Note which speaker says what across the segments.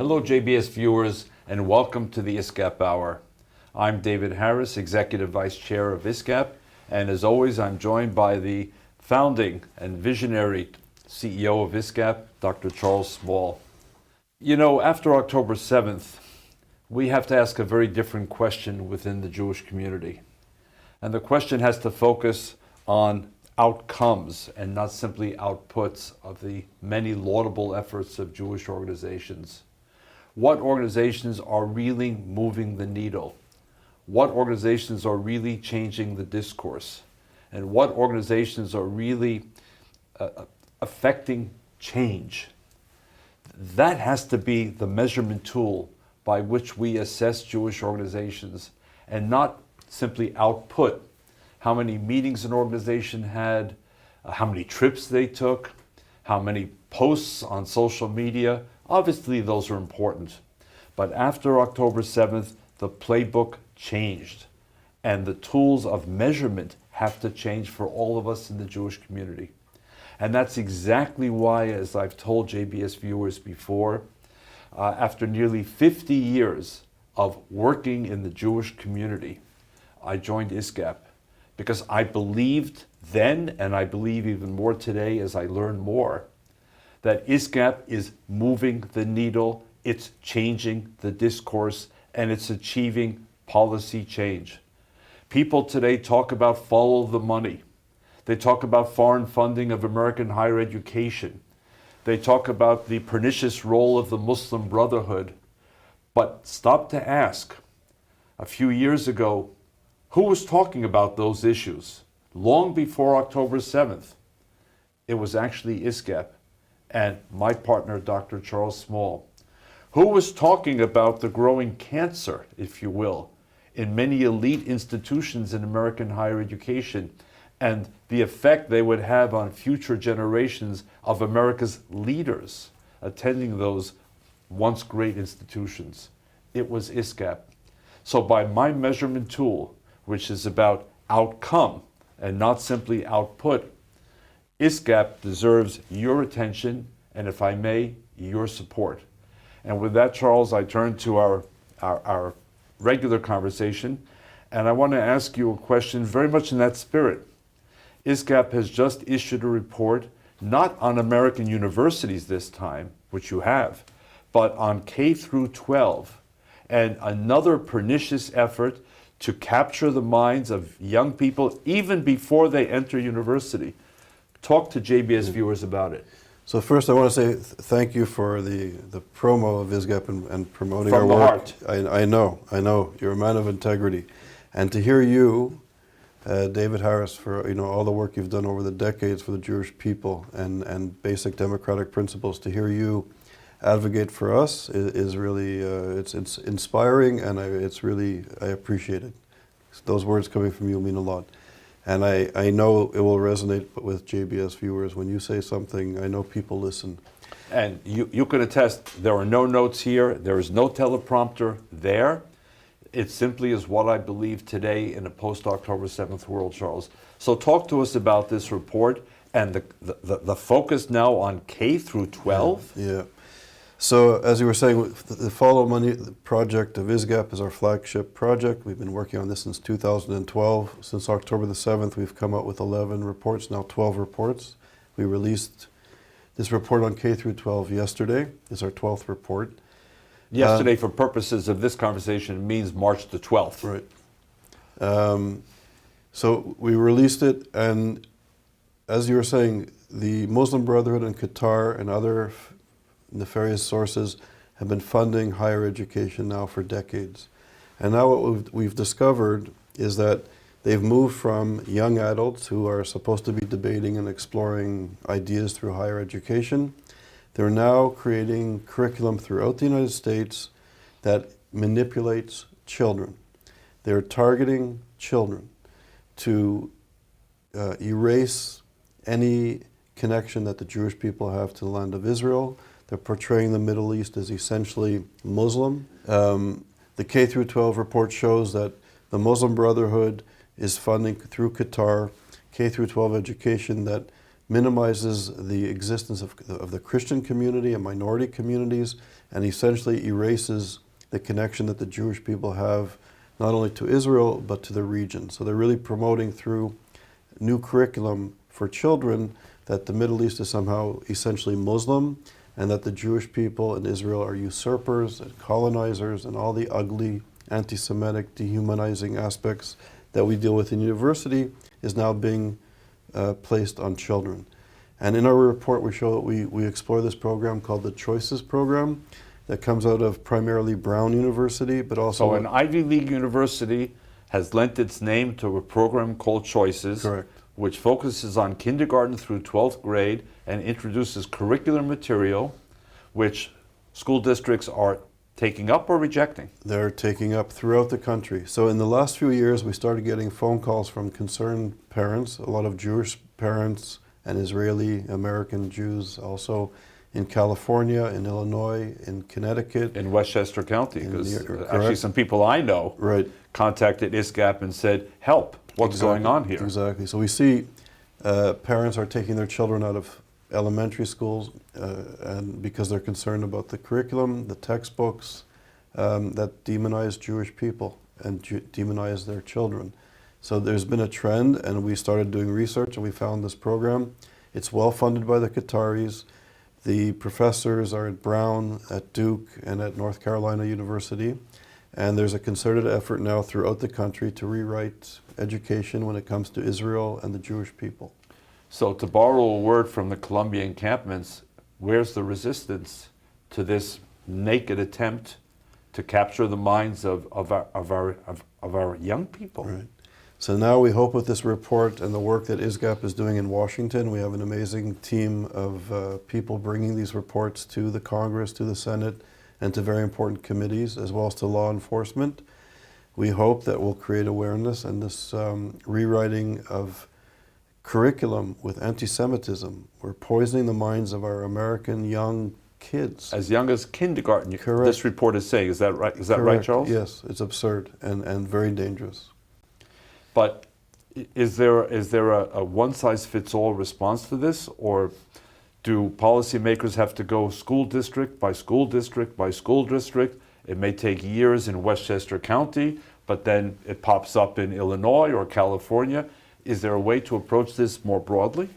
Speaker 1: Hello, JBS viewers, and welcome to the ISGAP Hour. I'm David Harris, Executive Vice Chair of ISGAP, and as always, I'm joined by the founding and visionary CEO of ISGAP, Dr. Charles Small. You know, after October 7th, we have to ask a very different question within the Jewish community. And the question has to focus on outcomes and not simply outputs of the many laudable efforts of Jewish organizations. What organizations are really moving the needle? What organizations are really changing the discourse? And what organizations are really affecting change? That has to be the measurement tool by which we assess Jewish organizations, and not simply output. How many meetings an organization had, how many trips they took, how many posts on social media. Obviously, those are important. But after October 7th, the playbook changed. And the tools of measurement have to change for all of us in the Jewish community. And that's exactly why, as I've told JBS viewers before, after nearly 50 years of working in the Jewish community, I joined ISGAP because I believed then, and I believe even more today as I learn more, that ISGAP is moving the needle, it's changing the discourse, and it's achieving policy change. People today talk about follow the money. They talk about foreign funding of American higher education. They talk about the pernicious role of the Muslim Brotherhood. But stop to ask, a few years ago, who was talking about those issues? Long before October 7th, it was actually ISGAP and my partner, Dr. Charles Small. Who was talking about the growing cancer, if you will, in many elite institutions in American higher education, and the effect they would have on future generations of America's leaders attending those once great institutions? It was ISGAP. So by my measurement tool, which is about outcome and not simply output, ISGAP deserves your attention and, if I may, your support. And with that, Charles, I turn to our regular conversation, and I want to ask you a question very much in that spirit. ISGAP has just issued a report, not on American universities this time, which you have, but on K through 12, and another pernicious effort to capture the minds of young people even before they enter university. Talk to JBS viewers about it.
Speaker 2: So first I want to say thank you for the promo of ISGAP and promoting
Speaker 1: From
Speaker 2: our
Speaker 1: the
Speaker 2: work.
Speaker 1: heart.
Speaker 2: I know, you're a man of integrity. And to hear you, David Harris, for all the work you've done over the decades for the Jewish people and basic democratic principles, to hear you advocate for us is really, it's inspiring, and I appreciate it. Those words coming from you mean a lot. And I know it will resonate with JBS viewers. When you say something, I know people listen.
Speaker 1: And you could attest, there are no notes here, there is no teleprompter there. It simply is what I believe today in a post-October 7th world, Charles. So talk to us about this report and the focus now on K through 12.
Speaker 2: Yeah. So as you were saying, the Follow Money project of ISGAP is our flagship project. We've been working on this since 2012. Since October the 7th, we've come out with 11 reports, now 12 reports. We released this report on K through 12 yesterday. It's our 12th report.
Speaker 1: Yesterday, for purposes of this conversation, means March the 12th.
Speaker 2: Right. So we released it, and as you were saying, the Muslim Brotherhood in Qatar and other nefarious sources have been funding higher education now for decades. And now what we've discovered is that they've moved from young adults who are supposed to be debating and exploring ideas through higher education. They're now creating curriculum throughout the United States that manipulates children. They're targeting children to erase any connection that the Jewish people have to the land of Israel. They're portraying the Middle East as essentially Muslim. The K through 12 report shows that the Muslim Brotherhood is funding through Qatar K through 12 education that minimizes the existence of the Christian community and minority communities, and essentially erases the connection that the Jewish people have not only to Israel but to the region. So they're really promoting through new curriculum for children that the Middle East is somehow essentially Muslim, and that the Jewish people in Israel are usurpers and colonizers, and all the ugly anti-Semitic dehumanizing aspects that we deal with in university is now being placed on children. And in our report we show that we explore this program called the Choices Program that comes out of primarily Brown University, but also...
Speaker 1: So an Ivy League university has lent its name to a program called Choices,
Speaker 2: Correct.
Speaker 1: which focuses on kindergarten through 12th grade and introduces curricular material which school districts are taking up or rejecting.
Speaker 2: They're taking up throughout the country. So in the last few years, we started getting phone calls from concerned parents, a lot of Jewish parents and Israeli American Jews, also in California, in Illinois, in Connecticut.
Speaker 1: In Westchester County, because actually
Speaker 2: correct.
Speaker 1: some people I know
Speaker 2: Right.
Speaker 1: contacted ISGAP and said, help, what's
Speaker 2: Exactly.
Speaker 1: going on here?
Speaker 2: Exactly. So we see parents are taking their children out of elementary schools and because they're concerned about the curriculum, the textbooks that demonize Jewish people and demonize their children. So there's been a trend, and we started doing research and we found this program. It's well funded by the Qataris. The professors are at Brown, at Duke, and at North Carolina University. And there's a concerted effort now throughout the country to rewrite education when it comes to Israel and the Jewish people.
Speaker 1: So to borrow a word from the Columbia encampments, where's the resistance to this naked attempt to capture the minds of our young people?
Speaker 2: Right. So now we hope with this report and the work that ISGAP is doing in Washington, we have an amazing team of people bringing these reports to the Congress, to the Senate, and to very important committees, as well as to law enforcement. We hope that we'll create awareness, and this rewriting of curriculum with anti-Semitism. We're poisoning the minds of our American young kids.
Speaker 1: As young as kindergarten,
Speaker 2: Correct.
Speaker 1: This report is saying. Is that right? Is that right, Charles?
Speaker 2: Yes, it's absurd and very dangerous.
Speaker 1: But is there a one-size-fits-all response to this, or do policymakers have to go school district by school district by school district? It may take years in Westchester County, but then it pops up in Illinois or California. Is there a way to approach this more broadly?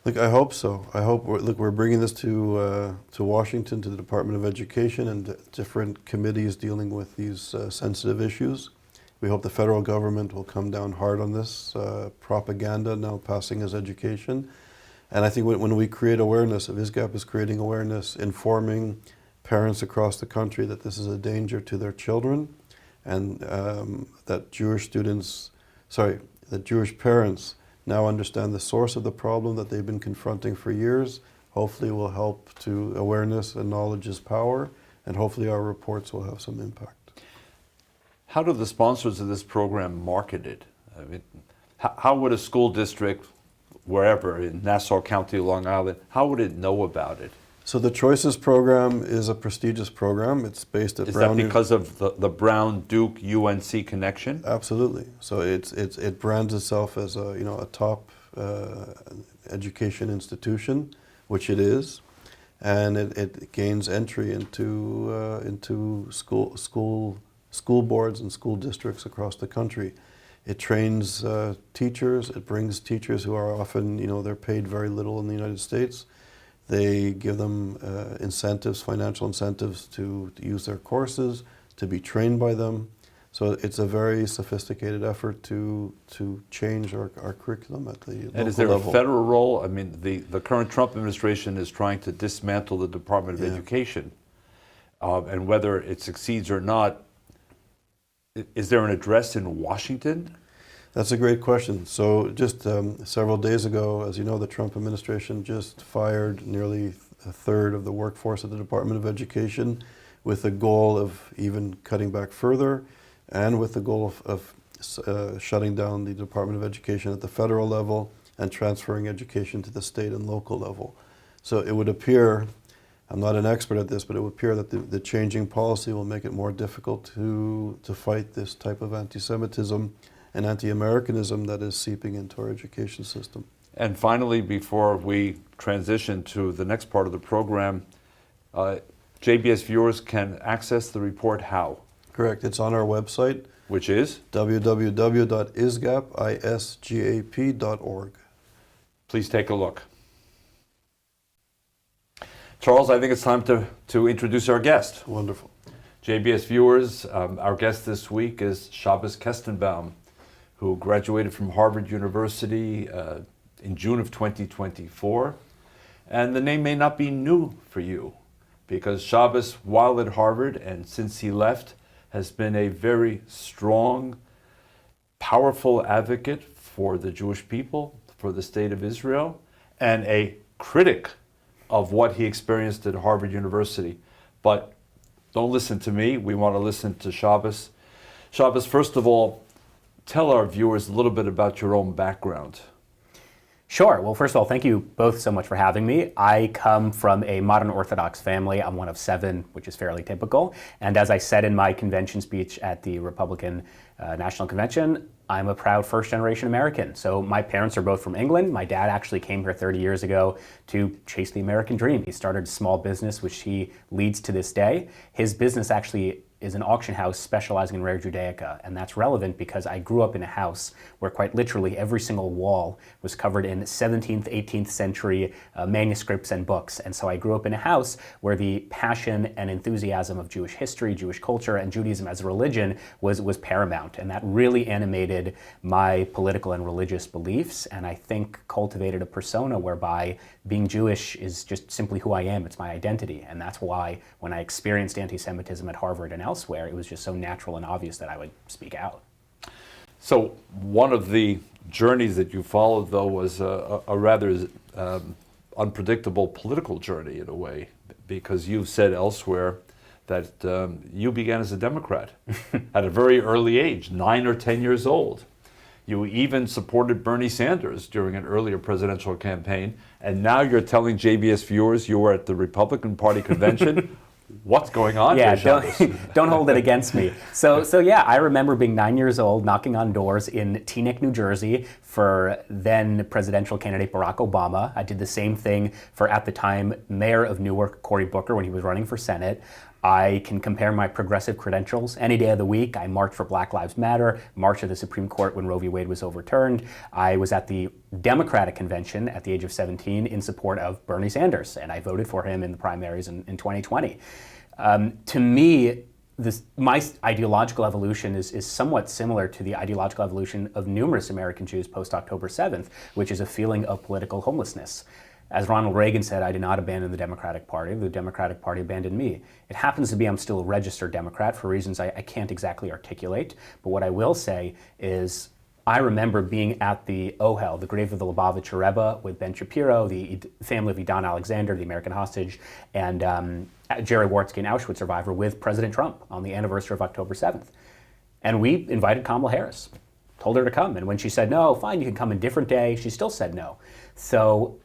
Speaker 2: Look, I hope so. I hope we're bringing this to Washington, to the Department of Education and different committees dealing with these sensitive issues. We hope the federal government will come down hard on this propaganda now passing as education. And I think when we create awareness, if ISGAP is creating awareness, informing parents across the country that this is a danger to their children, and that Jewish parents now understand the source of the problem that they've been confronting for years, hopefully will help to awareness, and knowledge is power, and hopefully our reports will have some impact.
Speaker 1: How do the sponsors of this program market it? I mean, how would a school district, wherever, in Nassau County, Long Island, how would it know about it?
Speaker 2: So the Choices program is a prestigious program. It's based at Brown.
Speaker 1: Is that because of the Brown Duke UNC connection?
Speaker 2: Absolutely. So it brands itself as a top education institution, which it is, and it gains entry into school boards and school districts across the country. It trains teachers. It brings teachers who are often, they're paid very little in the United States. They give them incentives, financial incentives to use their courses, to be trained by them. So it's a very sophisticated effort to change our curriculum at the local level.
Speaker 1: And is there a federal role? I mean, the current Trump administration is trying to dismantle the Department of Education. And whether it succeeds or not, is there an address in Washington?
Speaker 2: That's a great question. So just several days ago, as you know, the Trump administration just fired nearly a third of the workforce at the Department of Education with the goal of even cutting back further, and with the goal of shutting down the Department of Education at the federal level and transferring education to the state and local level. So it would appear, I'm not an expert at this, but it would appear that the changing policy will make it more difficult to fight this type of anti-Semitism and anti-Americanism that is seeping into our education system.
Speaker 1: And finally, before we transition to the next part of the program, JBS viewers can access the report how?
Speaker 2: Correct. It's on our website,
Speaker 1: Which is?
Speaker 2: www.isgap.org.
Speaker 1: Please take a look. Charles, I think it's time to introduce our guest.
Speaker 2: Wonderful.
Speaker 1: JBS viewers, our guest this week is Shabbos Kestenbaum, who graduated from Harvard University in June of 2024. And the name may not be new for you, because Shabbos, while at Harvard and since he left, has been a very strong, powerful advocate for the Jewish people, for the state of Israel, and a critic of what he experienced at Harvard University. But don't listen to me. We want to listen to Shabbos. Shabbos, first of all, tell our viewers a little bit about your own background.
Speaker 3: Sure. Well, first of all, thank you both so much for having me. I come from a modern Orthodox family. I'm one of 7, which is fairly typical. And as I said in my convention speech at the Republican National Convention, I'm a proud first-generation American. So my parents are both from England. My dad actually came here 30 years ago to chase the American dream. He started a small business, which he leads to this day. His business actually is an auction house specializing in rare Judaica, and that's relevant because I grew up in a house where quite literally every single wall was covered in 17th, 18th century manuscripts and books. And so I grew up in a house where the passion and enthusiasm of Jewish history, Jewish culture, and Judaism as a religion was paramount, and that really animated my political and religious beliefs, and I think cultivated a persona whereby being Jewish is just simply who I am. It's my identity, and that's why when I experienced anti-Semitism at Harvard and elsewhere, it was just so natural and obvious that I would speak out.
Speaker 1: So one of the journeys that you followed, though, was a rather unpredictable political journey in a way, because you've said elsewhere that you began as a Democrat at a very early age, 9 or 10 years old. You even supported Bernie Sanders during an earlier presidential campaign, and now you're telling JBS viewers you were at the Republican Party convention. What's going on
Speaker 3: Yeah,
Speaker 1: here,
Speaker 3: don't hold it against me. So yeah, I remember being 9 years old, knocking on doors in Teaneck, New Jersey for then presidential candidate Barack Obama. I did the same thing for, at the time, mayor of Newark, Cory Booker, when he was running for Senate. I can compare my progressive credentials any day of the week. I marched for Black Lives Matter, marched at the Supreme Court when Roe v. Wade was overturned. I was at the Democratic convention at the age of 17 in support of Bernie Sanders, and I voted for him in the primaries in 2020. To me, my ideological evolution is somewhat similar to the ideological evolution of numerous American Jews post-October 7th, which is a feeling of political homelessness. As Ronald Reagan said, I did not abandon the Democratic Party. The Democratic Party abandoned me. It happens to be I'm still a registered Democrat for reasons I can't exactly articulate. But what I will say is I remember being at the Ohel, the grave of the Lubavitcher Rebbe, with Ben Shapiro, the family of Idan Alexander, the American hostage, and Jerry Wartsky, an Auschwitz survivor, with President Trump on the anniversary of October 7th. And we invited Kamala Harris, told her to come. And when she said, no, fine, you can come a different day, she still said no. So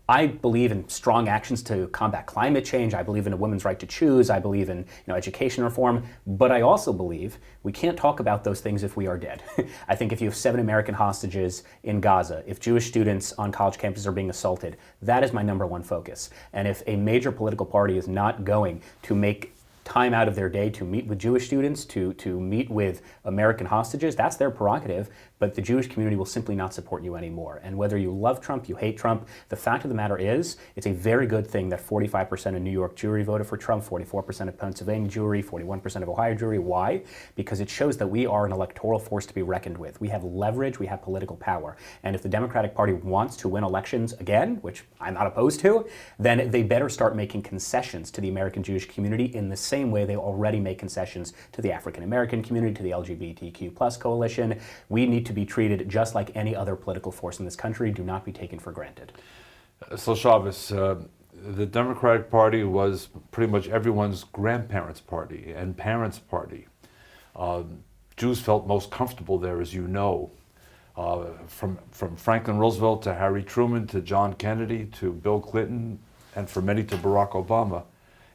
Speaker 3: I believe in strong actions to combat climate change. I believe in a woman's right to choose. I believe in education reform. But I also believe we can't talk about those things if we are dead. I think if you have 7 American hostages in Gaza, if Jewish students on college campuses are being assaulted, that is my number one focus. And if a major political party is not going to make time out of their day to meet with Jewish students, to meet with American hostages, that's their prerogative, but the Jewish community will simply not support you anymore. And whether you love Trump, you hate Trump, the fact of the matter is, it's a very good thing that 45% of New York Jewry voted for Trump, 44% of Pennsylvania Jewry, 41% of Ohio Jewry. Why? Because it shows that we are an electoral force to be reckoned with. We have leverage, we have political power. And if the Democratic Party wants to win elections again, which I'm not opposed to, then they better start making concessions to the American Jewish community in the same way they already make concessions to the African American community, to the LGBTQ plus coalition. We need to be treated just like any other political force in this country. Do not be taken for granted.
Speaker 1: So Shabbos, the Democratic Party was pretty much everyone's grandparents' party and parents' party. Jews felt most comfortable there, as you know. From Franklin Roosevelt to Harry Truman to John Kennedy to Bill Clinton, and for many to Barack Obama.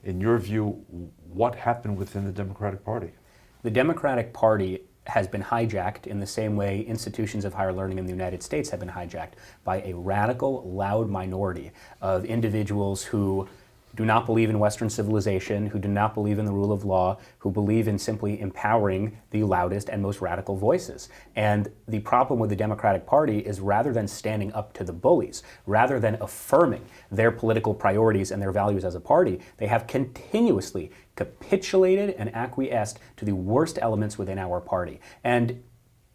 Speaker 1: In your view, what happened within the Democratic Party?
Speaker 3: The Democratic Party has been hijacked in the same way institutions of higher learning in the United States have been hijacked by a radical, loud minority of individuals who do not believe in Western civilization, who do not believe in the rule of law, who believe in simply empowering the loudest and most radical voices. And the problem with the Democratic Party is rather than standing up to the bullies, rather than affirming their political priorities and their values as a party, they have continuously capitulated and acquiesced to the worst elements within our party. And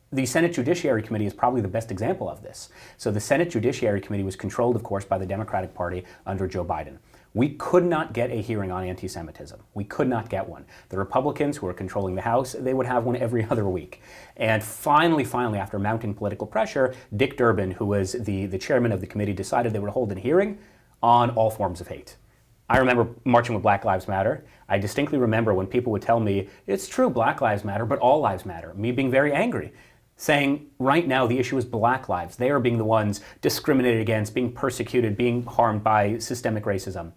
Speaker 3: the Senate Judiciary Committee is probably the best example of this. So the Senate Judiciary Committee was controlled, of course, by the Democratic Party under Joe Biden. We could not get a hearing on anti-Semitism. We could not get one. The Republicans who are controlling the House, they would have one every other week. And finally, after mounting political pressure, Dick Durbin, who was the chairman of the committee, decided they would hold a hearing on all forms of hate. I remember marching with Black Lives Matter. I distinctly remember when people would tell me, it's true, Black Lives Matter, but all lives matter. Me being very angry, saying right now the issue is Black lives. They are being the ones discriminated against, being persecuted, being harmed by systemic racism.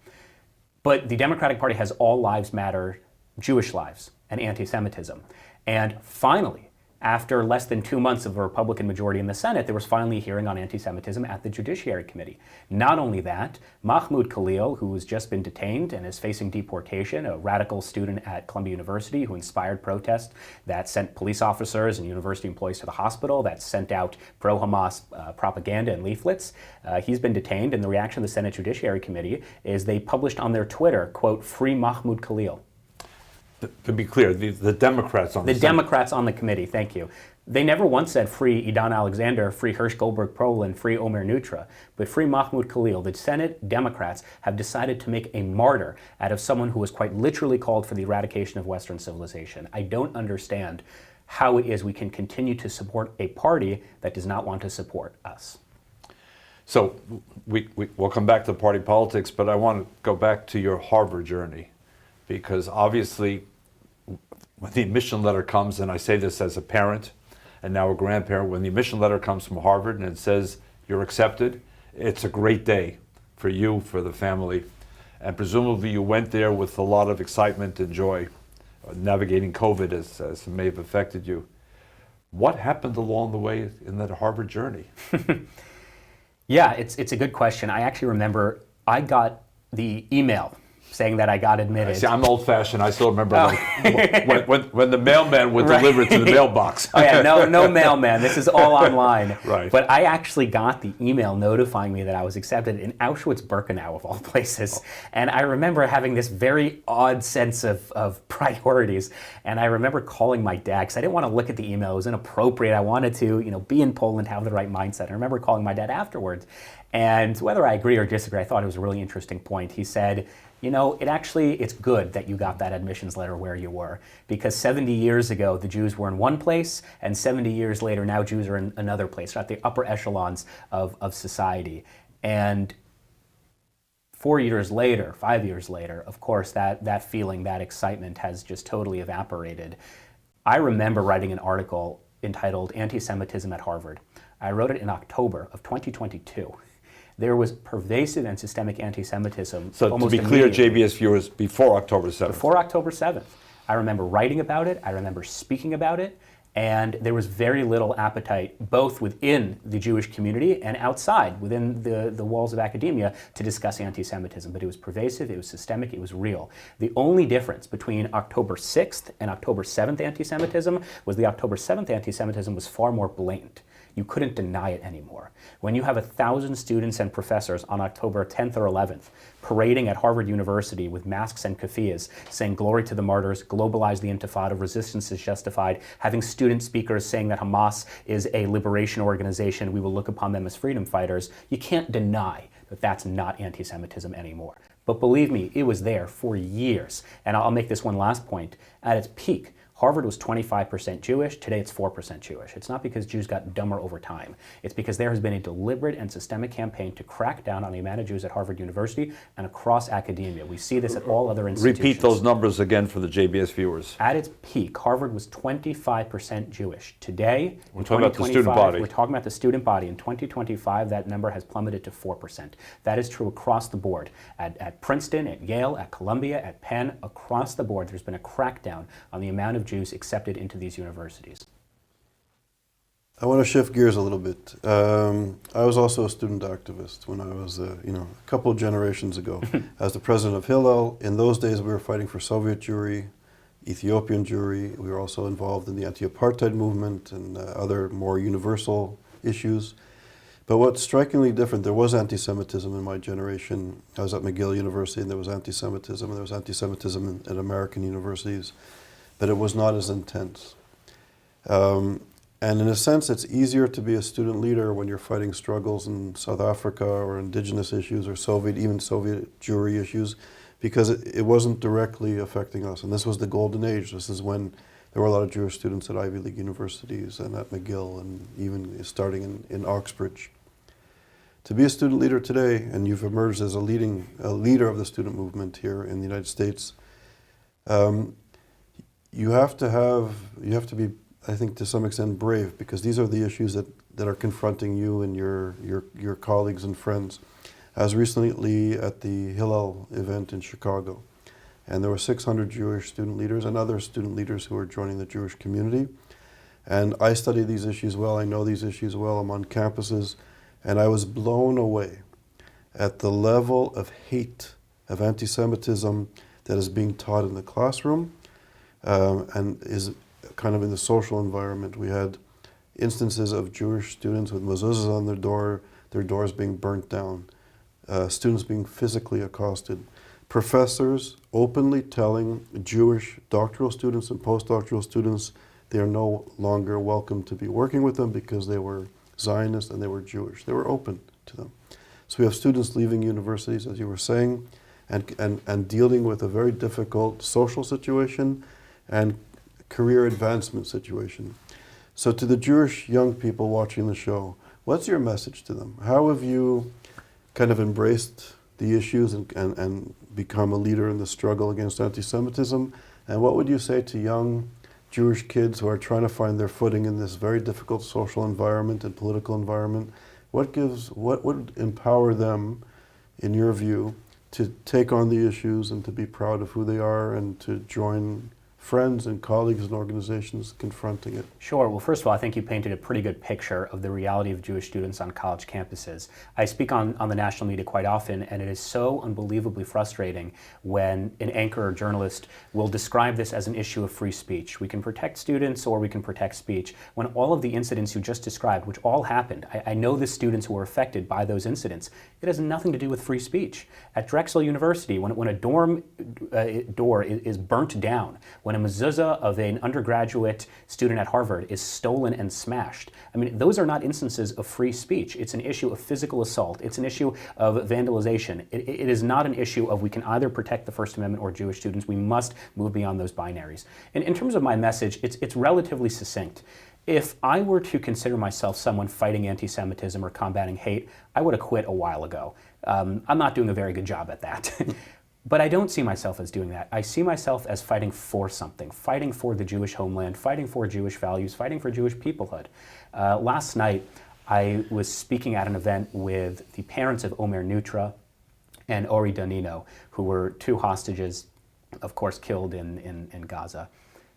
Speaker 3: But the Democratic Party has all lives matter, Jewish lives, and anti-Semitism. And finally, after less than 2 months of a Republican majority in the Senate, there was finally a hearing on anti-Semitism at the Judiciary Committee. Not only that, Mahmoud Khalil, who has just been detained and is facing deportation, a radical student at Columbia University who inspired protests that sent police officers and university employees to the hospital, that sent out pro-Hamas propaganda and leaflets, he's been detained, and the reaction of the Senate Judiciary Committee is they published on their Twitter, quote, "Free Mahmoud Khalil."
Speaker 1: To be clear, the Democrats on the
Speaker 3: Democrats on the committee, thank you. They never once said free Idan Alexander, free Hirsch Goldberg Prolin, free Omer Nutra, but free Mahmoud Khalil. The Senate Democrats have decided to make a martyr out of someone who was quite literally called for the eradication of Western civilization. I don't understand how it is we can continue to support a party that does not want to support us.
Speaker 1: So we'll come back to party politics, but I want to go back to your Harvard journey, because obviously when the admission letter comes, and I say this as a parent and now a grandparent, when the admission letter comes from Harvard and it says you're accepted, it's a great day for you, for the family. And presumably you went there with a lot of excitement and joy, navigating COVID as it may have affected you. What happened along the way in that Harvard journey?
Speaker 3: Yeah, it's a good question. I actually remember I got the email saying that I got admitted.
Speaker 1: See, I'm old-fashioned. I still remember when the mailman would deliver it to the mailbox.
Speaker 3: Oh yeah, no mailman. This is all online.
Speaker 1: Right.
Speaker 3: But I actually got the email notifying me that I was accepted in Auschwitz-Birkenau, of all places. And I remember having this very odd sense of priorities. And I remember calling my dad, because I didn't want to look at the email. It was inappropriate. I wanted to, be in Poland, have the right mindset. I remember calling my dad afterwards. And whether I agree or disagree, I thought it was a really interesting point. He said, it's good that you got that admissions letter where you were, because 70 years ago, the Jews were in one place, and 70 years later, now Jews are in another place, at the upper echelons of society. And 4 years later, 5 years later, of course, that feeling, that excitement has just totally evaporated. I remember writing an article entitled Anti-Semitism at Harvard. I wrote it in October of 2022. There was pervasive and systemic anti-Semitism.
Speaker 1: So to be clear, JBS viewers, before October 7th.
Speaker 3: Before October 7th. I remember writing about it, I remember speaking about it, and there was very little appetite, both within the Jewish community and outside, within the walls of academia, to discuss anti-Semitism. But it was pervasive, it was systemic, it was real. The only difference between October 6th and October 7th anti-Semitism was the October 7th anti-Semitism was far more blatant. You couldn't deny it anymore. When you have 1,000 students and professors on October 10th or 11th parading at Harvard University with masks and keffiyehs saying glory to the martyrs, globalize the intifada, resistance is justified, having student speakers saying that Hamas is a liberation organization, we will look upon them as freedom fighters, you can't deny that that's not anti-Semitism anymore. But believe me, it was there for years. And I'll make this one last point. At its peak, Harvard was 25% Jewish, today it's 4% Jewish. It's not because Jews got dumber over time. It's because there has been a deliberate and systemic campaign to crack down on the amount of Jews at Harvard University and across academia. We see this at all other institutions.
Speaker 1: Repeat those numbers again for the JBS viewers.
Speaker 3: At its peak, Harvard was 25% Jewish. Today,
Speaker 1: we're talking about the student body.
Speaker 3: We're talking about the student body. In 2025, that number has plummeted to 4%. That is true across the board. At Princeton, at Yale, at Columbia, at Penn, across the board, there's been a crackdown on the amount of Jews accepted into these universities.
Speaker 2: I want to shift gears a little bit. I was also a student activist when I was, a couple of generations ago. As the president of Hillel, in those days we were fighting for Soviet Jewry, Ethiopian Jewry. We were also involved in the anti-apartheid movement and other more universal issues. But what's strikingly different, there was anti-Semitism in my generation. I was at McGill University and there was anti-Semitism, and there was anti-Semitism at American universities, but it was not as intense. And in a sense, it's easier to be a student leader when you're fighting struggles in South Africa or indigenous issues or even Soviet Jewry issues, because it wasn't directly affecting us. And this was the golden age. This is when there were a lot of Jewish students at Ivy League universities and at McGill and even starting in Oxbridge. To be a student leader today, and you've emerged as a leader of the student movement here in the United States, you have to be, I think, to some extent brave, because these are the issues that are confronting you and your colleagues and friends. I was recently at the Hillel event in Chicago, and there were 600 Jewish student leaders and other student leaders who were joining the Jewish community. And I study these issues well, I know these issues well, I'm on campuses, and I was blown away at the level of hate, of anti-Semitism that is being taught in the classroom and is kind of in the social environment. We had instances of Jewish students with mezuzahs on their doors being burnt down, students being physically accosted, professors openly telling Jewish doctoral students and postdoctoral students they are no longer welcome to be working with them because they were Zionist and they were Jewish. They were open to them. So we have students leaving universities, as you were saying, and dealing with a very difficult social situation and career advancement situation. So to the Jewish young people watching the show, what's your message to them? How have you kind of embraced the issues and become a leader in the struggle against anti-Semitism? And what would you say to young Jewish kids who are trying to find their footing in this very difficult social environment and political environment? What would empower them, in your view, to take on the issues and to be proud of who they are and to join friends and colleagues and organizations confronting it?
Speaker 3: Sure. Well, first of all, I think you painted a pretty good picture of the reality of Jewish students on college campuses. I speak on the national media quite often, and it is so unbelievably frustrating when an anchor or journalist will describe this as an issue of free speech. We can protect students or we can protect speech, when all of the incidents you just described, which all happened, I know the students who were affected by those incidents, it has nothing to do with free speech. At Drexel University, when a dorm door is burnt down, when a mezuzah of an undergraduate student at Harvard is stolen and smashed. I mean, those are not instances of free speech. It's an issue of physical assault. It's an issue of vandalization. It is not an issue of we can either protect the First Amendment or Jewish students. We must move beyond those binaries. And in terms of my message, it's relatively succinct. If I were to consider myself someone fighting anti-Semitism or combating hate, I would have quit a while ago. I'm not doing a very good job at that. But I don't see myself as doing that. I see myself as fighting for something, fighting for the Jewish homeland, fighting for Jewish values, fighting for Jewish peoplehood. Last night, I was speaking at an event with the parents of Omer Nutra and Ori Danino, who were two hostages, of course, killed in Gaza,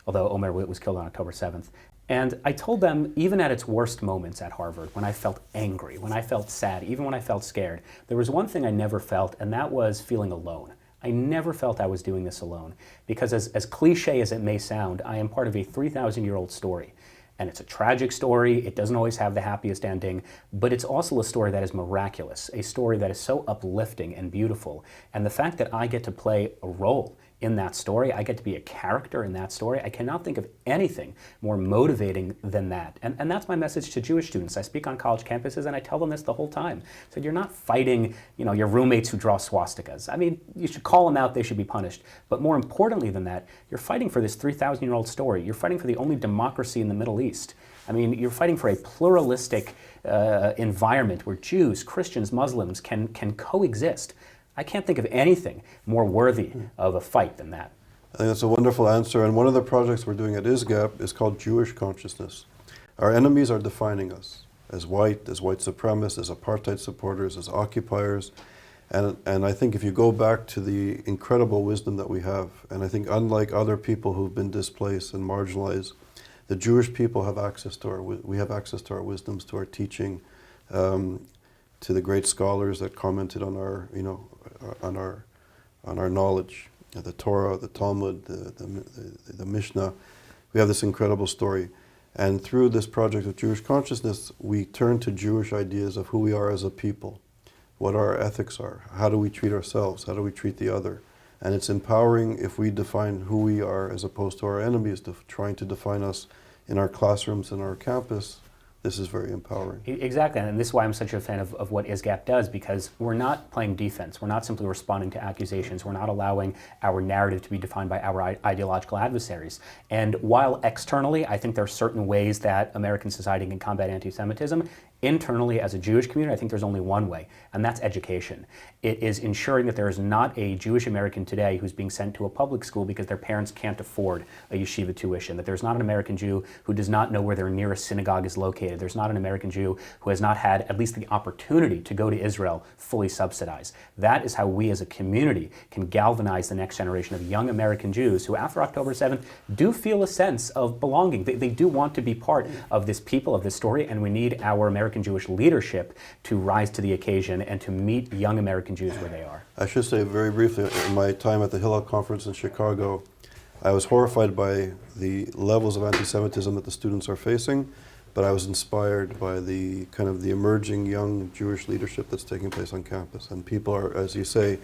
Speaker 3: although Omer was killed on October 7th. And I told them, even at its worst moments at Harvard, when I felt angry, when I felt sad, even when I felt scared, there was one thing I never felt, and that was feeling alone. I never felt I was doing this alone, because as cliche as it may sound, I am part of a 3,000-year-old story. And it's a tragic story, it doesn't always have the happiest ending, but it's also a story that is miraculous, a story that is so uplifting and beautiful. And the fact that I get to play a role in that story, I get to be a character in that story, I cannot think of anything more motivating than that. And that's my message to Jewish students. I speak on college campuses and I tell them this the whole time. So you're not fighting, your roommates who draw swastikas. I mean, you should call them out, they should be punished. But more importantly than that, you're fighting for this 3,000-year-old story. You're fighting for the only democracy in the Middle East. I mean, you're fighting for a pluralistic environment where Jews, Christians, Muslims can coexist. I can't think of anything more worthy of a fight than that.
Speaker 2: I think that's a wonderful answer. And one of the projects we're doing at ISGAP is called Jewish Consciousness. Our enemies are defining us as white supremacists, as apartheid supporters, as occupiers. And I think if you go back to the incredible wisdom that we have, and I think unlike other people who've been displaced and marginalized, the Jewish people have access to we have access to our wisdoms, to our teaching, to the great scholars that commented on our, on our knowledge, the Torah, the Talmud, the Mishnah. We have this incredible story. And through this project of Jewish consciousness, we turn to Jewish ideas of who we are as a people, what our ethics are, how do we treat ourselves, how do we treat the other. And it's empowering if we define who we are as opposed to our enemies trying to define us in our classrooms and our campus. This is very empowering.
Speaker 3: Exactly, and this is why I'm such a fan of what ISGAP does, because we're not playing defense. We're not simply responding to accusations. We're not allowing our narrative to be defined by our ideological adversaries. And while externally, I think there are certain ways that American society can combat anti-Semitism, internally, as a Jewish community, I think there's only one way, and that's education. It is ensuring that there is not a Jewish American today who's being sent to a public school because their parents can't afford a yeshiva tuition, that there's not an American Jew who does not know where their nearest synagogue is located, there's not an American Jew who has not had at least the opportunity to go to Israel fully subsidized. That is how we as a community can galvanize the next generation of young American Jews who, after October 7th, do feel a sense of belonging. They do want to be part of this people, of this story, and we need our American Jewish leadership to rise to the occasion and to meet young American Jews where they are.
Speaker 2: I should say very briefly, in my time at the Hillel Conference in Chicago, I was horrified by the levels of anti-Semitism that the students are facing, but I was inspired by the kind of the emerging young Jewish leadership that's taking place on campus. And people are, as you say,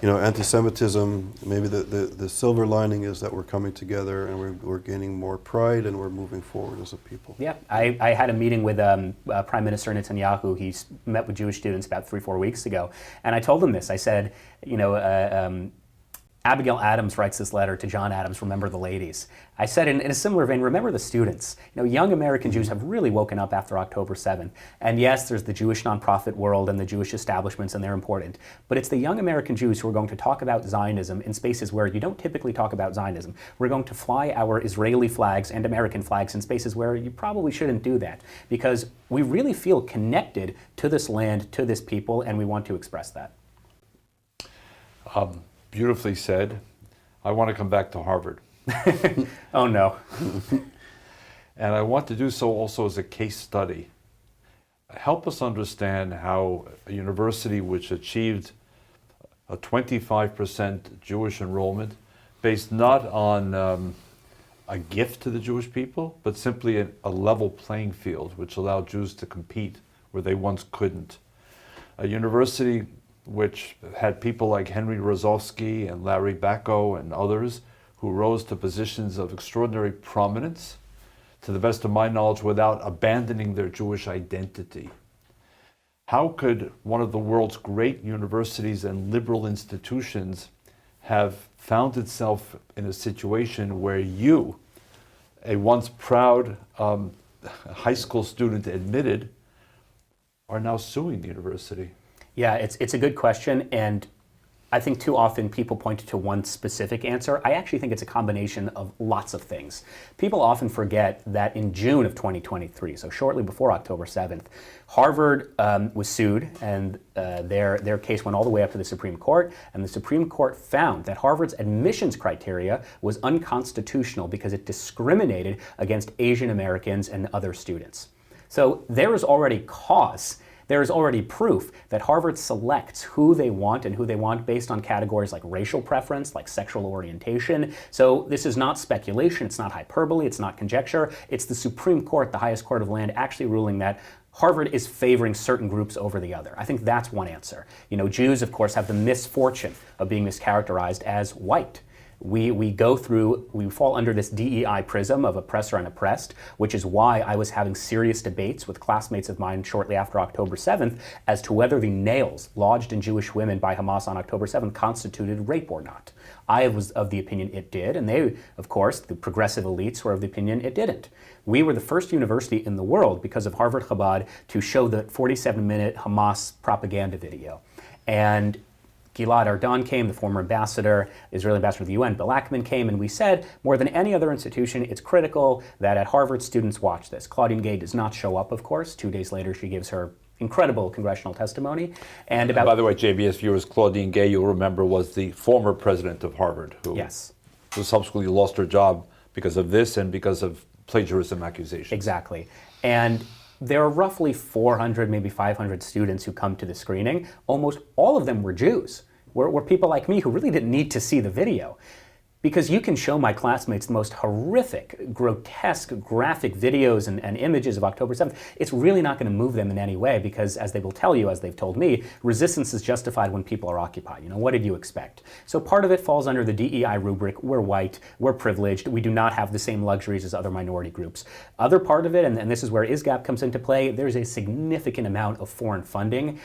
Speaker 2: anti-Semitism, maybe the silver lining is that we're coming together and we're gaining more pride and we're moving forward as a people.
Speaker 3: Yeah, I had a meeting with Prime Minister Netanyahu. He met with Jewish students about 3-4 weeks ago, and I told him this. I said, Abigail Adams writes this letter to John Adams, remember the ladies. I said in a similar vein, remember the students. Young American Jews have really woken up after October 7th. And yes, there's the Jewish nonprofit world and the Jewish establishments, and they're important. But it's the young American Jews who are going to talk about Zionism in spaces where you don't typically talk about Zionism. We're going to fly our Israeli flags and American flags in spaces where you probably shouldn't do that, because we really feel connected to this land, to this people, and we want to express that.
Speaker 1: Beautifully said. I want to come back to Harvard.
Speaker 3: Oh no.
Speaker 1: And I want to do so also as a case study. Help us understand how a university which achieved a 25% Jewish enrollment, based not on a gift to the Jewish people, but simply a level playing field which allowed Jews to compete where they once couldn't. A university which had people like Henry Rozovsky and Larry Bacco and others who rose to positions of extraordinary prominence, to the best of my knowledge, without abandoning their Jewish identity. How could one of the world's great universities and liberal institutions have found itself in a situation where you, a once proud high school student admitted, are now suing the university?
Speaker 3: Yeah, it's a good question, and I think too often people point to one specific answer. I actually think it's a combination of lots of things. People often forget that in June of 2023, so shortly before October 7th, Harvard was sued, and their case went all the way up to the Supreme Court, and the Supreme Court found that Harvard's admissions criteria was unconstitutional because it discriminated against Asian Americans and other students. So there is already cause. There is already proof that Harvard selects who they want and who they want based on categories like racial preference, like sexual orientation. So this is not speculation, it's not hyperbole, it's not conjecture. It's the Supreme Court, the highest court of land, actually ruling that Harvard is favoring certain groups over the other. I think that's one answer. Jews, of course, have the misfortune of being mischaracterized as white. We fall under this DEI prism of oppressor and oppressed, which is why I was having serious debates with classmates of mine shortly after October 7th as to whether the nails lodged in Jewish women by Hamas on October 7th constituted rape or not. I was of the opinion it did, and they, of course, the progressive elites, were of the opinion it didn't. We were the first university in the world, because of Harvard Chabad, to show the 47-minute Hamas propaganda video. And Gilad Ardan came, the former ambassador, Israeli ambassador to the UN. Bill Ackman came, and we said, more than any other institution, it's critical that at Harvard students watch this. Claudine Gay does not show up, of course. 2 days later, she gives her incredible congressional testimony. And
Speaker 1: by the way, JBS viewers, Claudine Gay, you'll remember, was the former president of Harvard, who
Speaker 3: yes,
Speaker 1: subsequently lost her job because of this and because of plagiarism accusations.
Speaker 3: Exactly. And there are roughly 400, maybe 500 students who come to the screening. Almost all of them were Jews, were people like me who really didn't need to see the video. Because you can show my classmates the most horrific, grotesque, graphic videos and images of October 7th. It's really not going to move them in any way because, as they will tell you, as they've told me, resistance is justified when people are occupied. You know, what did you expect? So part of it falls under the DEI rubric. We're white, we're privileged, we do not have the same luxuries as other minority groups. Other part of it, and this is where ISGAP comes into play, there's a significant amount of foreign funding.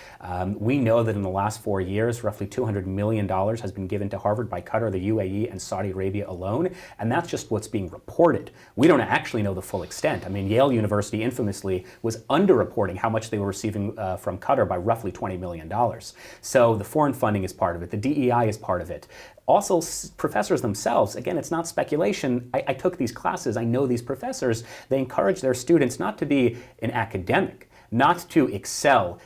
Speaker 3: We know that in the last 4 years, roughly $200 million has been given to Harvard by Qatar, the UAE, and Saudi Arabia alone, and that's just what's being reported. We don't actually know the full extent. I mean, Yale University infamously was underreporting how much they were receiving from Qatar by roughly $20 million. So the foreign funding is part of it. The DEI is part of it. Also, professors themselves, again, it's not speculation. I took these classes, I know these professors, they encourage their students not to be an academic, not to excel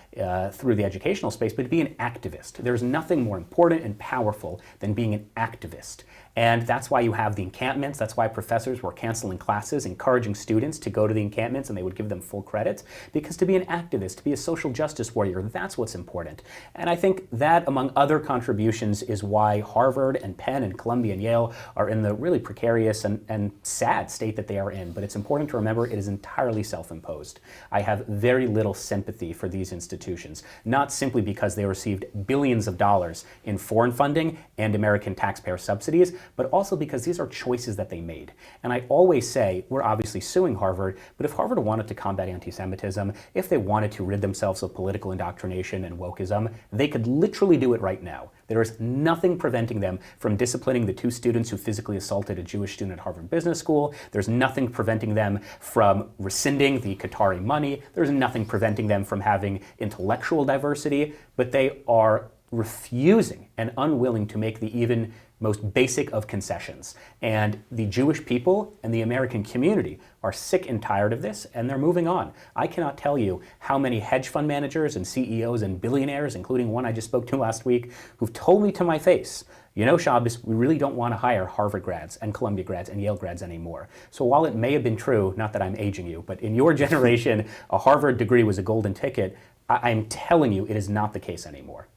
Speaker 3: through the educational space, but to be an activist. There's nothing more important and powerful than being an activist. And that's why you have the encampments. That's why professors were canceling classes, encouraging students to go to the encampments, and they would give them full credit. Because to be an activist, to be a social justice warrior, that's what's important. And I think that, among other contributions, is why Harvard and Penn and Columbia and Yale are in the really precarious and sad state that they are in. But it's important to remember it is entirely self-imposed. I have very little sympathy for these institutions, not simply because they received billions of dollars in foreign funding and American taxpayer subsidies, but also because these are choices that they made. And I always say, we're obviously suing Harvard, but if Harvard wanted to combat anti-Semitism, if they wanted to rid themselves of political indoctrination and wokeism, they could literally do it right now. There is nothing preventing them from disciplining the 2 students who physically assaulted a Jewish student at Harvard Business School. There's nothing preventing them from rescinding the Qatari money. There's nothing preventing them from having intellectual diversity, but they are refusing and unwilling to make the even most basic of concessions. And the Jewish people and the American community are sick and tired of this, and they're moving on. I cannot tell you how many hedge fund managers and CEOs and billionaires, including one I just spoke to last week, who've told me to my face, you know, Shabbos, we really don't want to hire Harvard grads and Columbia grads and Yale grads anymore. So while it may have been true, not that I'm aging you, but in your generation, a Harvard degree was a golden ticket, I'm telling you it is not the case anymore.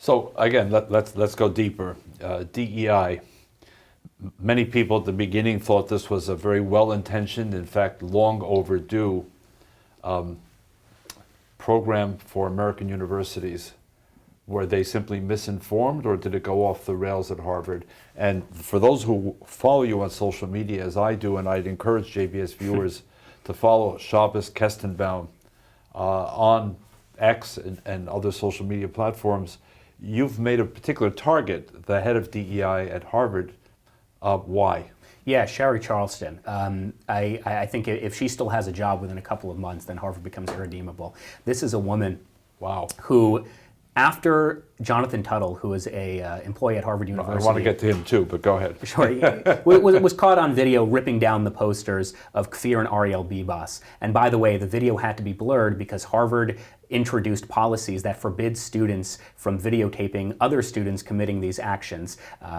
Speaker 1: So again, let's go deeper. DEI. Many people at the beginning thought this was a very well-intentioned, in fact, long overdue program for American universities. Were they simply misinformed, or did it go off the rails at Harvard? And for those who follow you on social media, as I do, and I'd encourage JBS viewers to follow Shabbos Kestenbaum on X and other social media platforms, you've made a particular target, the head of DEI at Harvard. Why?
Speaker 3: Yeah, Sherry Charleston. I think if she still has a job within a couple of months, then Harvard becomes irredeemable. This is a woman,
Speaker 1: Wow,
Speaker 3: who, after Jonathan Tuttle, who is a employee at Harvard University.
Speaker 1: I want to get to him too, but go ahead.
Speaker 3: Sure. was caught on video ripping down the posters of Kfir and Ariel Bibas. And by the way, the video had to be blurred because Harvard introduced policies that forbid students from videotaping other students committing these actions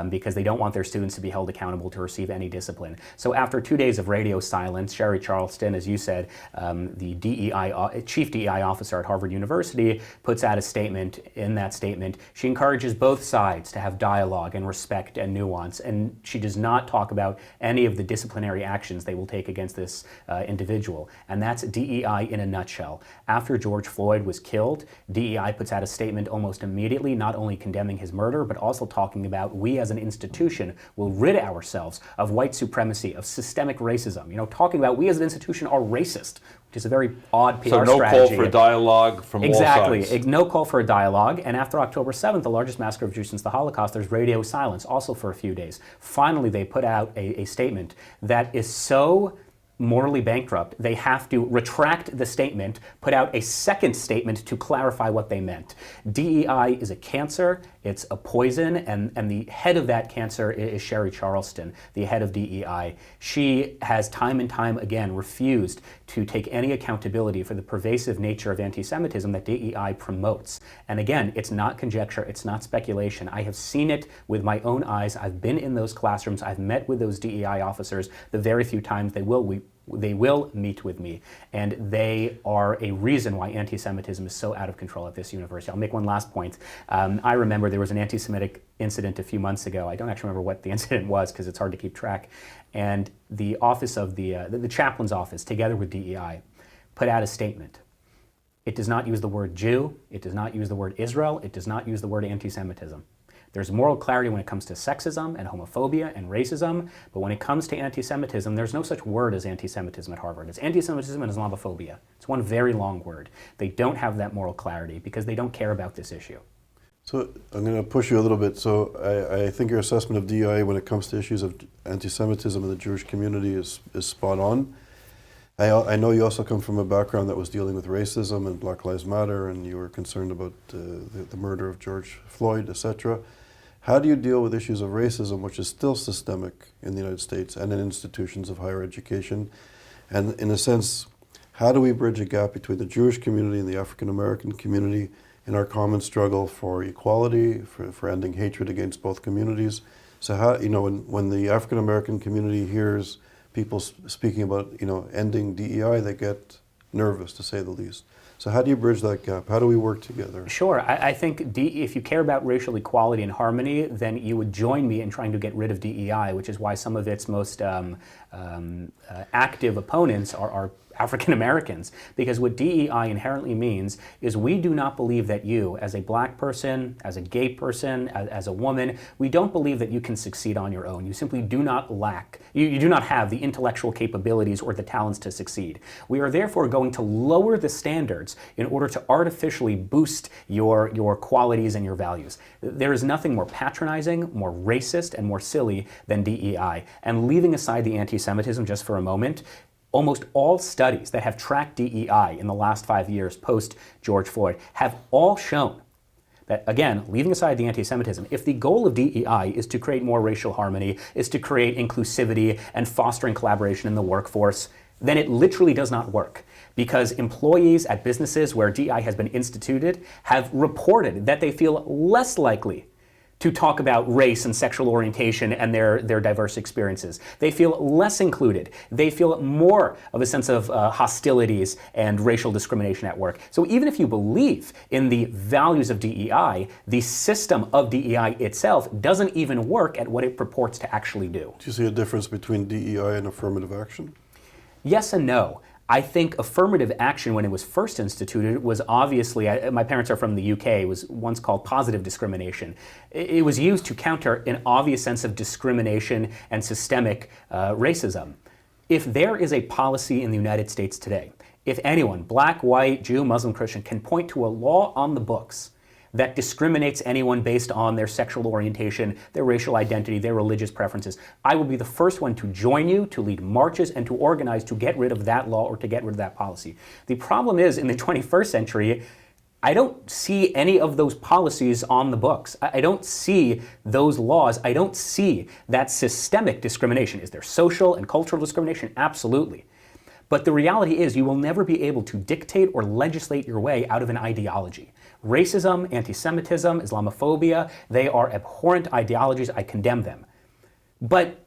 Speaker 3: because they don't want their students to be held accountable to receive any discipline. So after 2 days of radio silence, Sherry Charleston, as you said, the chief DEI officer at Harvard University, puts out a statement. In that statement, she encourages both sides to have dialogue and respect and nuance, and she does not talk about any of the disciplinary actions they will take against this individual. And that's DEI in a nutshell. After George Floyd was killed, DEI puts out a statement almost immediately, not only condemning his murder, but also talking about we as an institution will rid ourselves of white supremacy, of systemic racism. You know, talking about we as an institution are racist, which is a very odd PR strategy.
Speaker 1: So no call for dialogue from all sides.
Speaker 3: Exactly, no call for a dialogue. And after October 7th, the largest massacre of Jews since the Holocaust, there's radio silence, also for a few days. Finally, they put out a statement that is so morally bankrupt, they have to retract the statement, put out a second statement to clarify what they meant. DEI is a cancer, it's a poison, and the head of that cancer is Sherry Charleston, the head of DEI. She has time and time again refused to take any accountability for the pervasive nature of anti-Semitism that DEI promotes. And again, it's not conjecture, it's not speculation. I have seen it with my own eyes. I've been in those classrooms, I've met with those DEI officers the very few times they will meet with me, and they are a reason why anti-Semitism is so out of control at this university. I'll make one last point. I remember there was an anti-Semitic incident a few months ago. I don't actually remember what the incident was because it's hard to keep track. And the office of the chaplain's office, together with DEI, put out a statement. It does not use the word Jew, it does not use the word Israel, it does not use the word anti-Semitism. There's moral clarity when it comes to sexism and homophobia and racism, but when it comes to anti-Semitism, there's no such word as anti-Semitism at Harvard. It's anti-Semitism and Islamophobia. It's one very long word. They don't have that moral clarity because they don't care about this issue.
Speaker 2: So I'm going to push you a little bit. So I think your assessment of DEI when it comes to issues of anti-Semitism in the Jewish community is spot on. I know you also come from a background that was dealing with racism and Black Lives Matter, and you were concerned about the murder of George Floyd, etc. How do you deal with issues of racism, which is still systemic in the United States and in institutions of higher education? And in a sense, how do we bridge a gap between the Jewish community and the African American community in our common struggle for equality, for ending hatred against both communities? So how, when the African American community hears people speaking about, ending DEI, they get nervous, to say the least. So how do you bridge that gap? How do we work together?
Speaker 3: Sure. I think if you care about racial equality and harmony, then you would join me in trying to get rid of DEI, which is why some of its most active opponents are African Americans, because what DEI inherently means is we do not believe that you, as a black person, as a gay person, as a woman, we don't believe that you can succeed on your own. You simply do not you do not have the intellectual capabilities or the talents to succeed. We are therefore going to lower the standards in order to artificially boost your qualities and your values. There is nothing more patronizing, more racist, and more silly than DEI. And leaving aside the anti-Semitism just for a moment, almost all studies that have tracked DEI in the last 5 years post George Floyd have all shown that, again, leaving aside the anti-Semitism, if the goal of DEI is to create more racial harmony, is to create inclusivity and fostering collaboration in the workforce, then it literally does not work. Because employees at businesses where DEI has been instituted have reported that they feel less likely to talk about race and sexual orientation and their diverse experiences. They feel less included. They feel more of a sense of hostilities and racial discrimination at work. So even if you believe in the values of DEI, the system of DEI itself doesn't even work at what it purports to actually do.
Speaker 2: Do you see a difference between DEI and affirmative action?
Speaker 3: Yes and no. I think affirmative action, when it was first instituted, was obviously, my parents are from the UK, it was once called positive discrimination. It was used to counter an obvious sense of discrimination and systemic racism. If there is a policy in the United States today, if anyone, black, white, Jew, Muslim, Christian, can point to a law on the books that discriminates anyone based on their sexual orientation, their racial identity, their religious preferences, I will be the first one to join you, to lead marches, and to organize to get rid of that law or to get rid of that policy. The problem is, in the 21st century, I don't see any of those policies on the books. I don't see those laws. I don't see that systemic discrimination. Is there social and cultural discrimination? Absolutely. But the reality is you will never be able to dictate or legislate your way out of an ideology. Racism, anti-Semitism, Islamophobia, they are abhorrent ideologies. I condemn them. But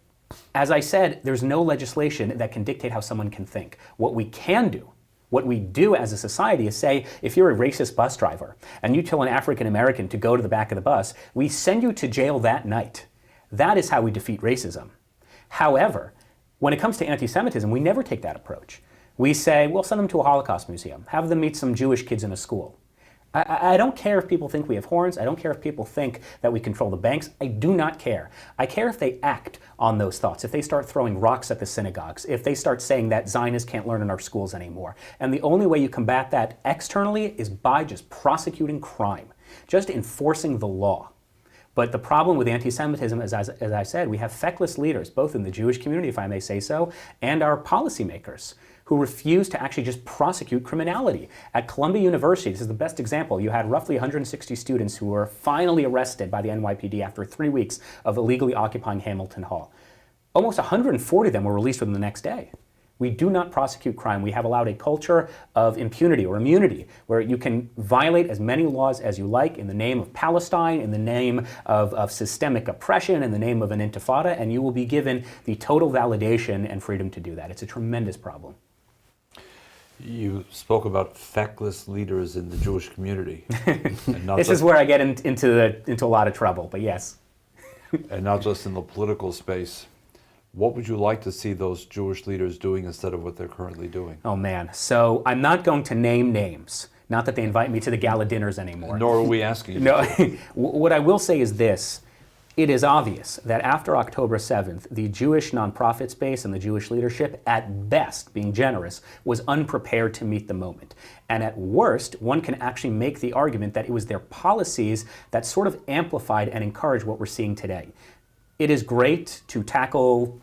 Speaker 3: as I said, there's no legislation that can dictate how someone can think. What we can do, what we do as a society is say, if you're a racist bus driver and you tell an African American to go to the back of the bus, we send you to jail that night. That is how we defeat racism. However, when it comes to anti-Semitism, we never take that approach. We say, we'll send them to a Holocaust museum, have them meet some Jewish kids in a school. I don't care if people think we have horns. I don't care if people think that we control the banks. I do not care. I care if they act on those thoughts, if they start throwing rocks at the synagogues, if they start saying that Zionists can't learn in our schools anymore. And the only way you combat that externally is by just prosecuting crime, just enforcing the law. But the problem with anti-Semitism, as I said, we have feckless leaders, both in the Jewish community, if I may say so, and our policymakers, who refuse to actually just prosecute criminality. At Columbia University, this is the best example, you had roughly 160 students who were finally arrested by the NYPD after 3 weeks of illegally occupying Hamilton Hall. Almost 140 of them were released within the next day. We do not prosecute crime. We have allowed a culture of impunity or immunity where you can violate as many laws as you like in the name of Palestine, in the name of systemic oppression, in the name of an intifada, and you will be given the total validation and freedom to do that. It's a tremendous problem.
Speaker 1: You spoke about feckless leaders in the Jewish community. And not
Speaker 3: This is where I get into a lot of trouble, but yes.
Speaker 1: And not just in the political space. What would you like to see those Jewish leaders doing instead of what they're currently doing?
Speaker 3: Oh man, so I'm not going to name names. Not that they invite me to the gala dinners anymore.
Speaker 1: Nor are we asking you.
Speaker 3: No, what I will say is this. It is obvious that after October 7th, the Jewish nonprofit space and the Jewish leadership, at best, being generous, was unprepared to meet the moment. And at worst, one can actually make the argument that it was their policies that sort of amplified and encouraged what we're seeing today. It is great to tackle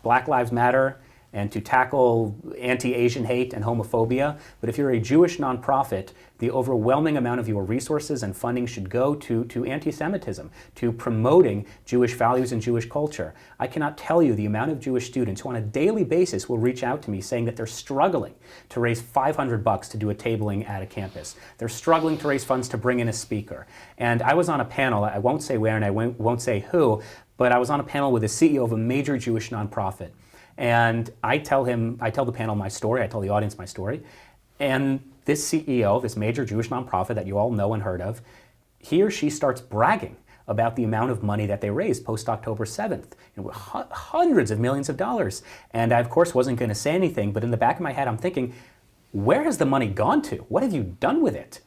Speaker 3: Black Lives Matter and to tackle anti-Asian hate and homophobia, but if you're a Jewish nonprofit, the overwhelming amount of your resources and funding should go to anti-Semitism, to promoting Jewish values and Jewish culture. I cannot tell you the amount of Jewish students who on a daily basis will reach out to me saying that they're struggling to raise $500 to do a tabling at a campus. They're struggling to raise funds to bring in a speaker. And I was on a panel, I won't say where and I won't say who, but I was on a panel with the CEO of a major Jewish nonprofit. And I tell the panel my story, I tell the audience my story. And this CEO, this major Jewish nonprofit that you all know and heard of, he or she starts bragging about the amount of money that they raised post-October 7th. Hundreds of millions of dollars. And I, of course, wasn't going to say anything, but in the back of my head, I'm thinking, where has the money gone to? What have you done with it?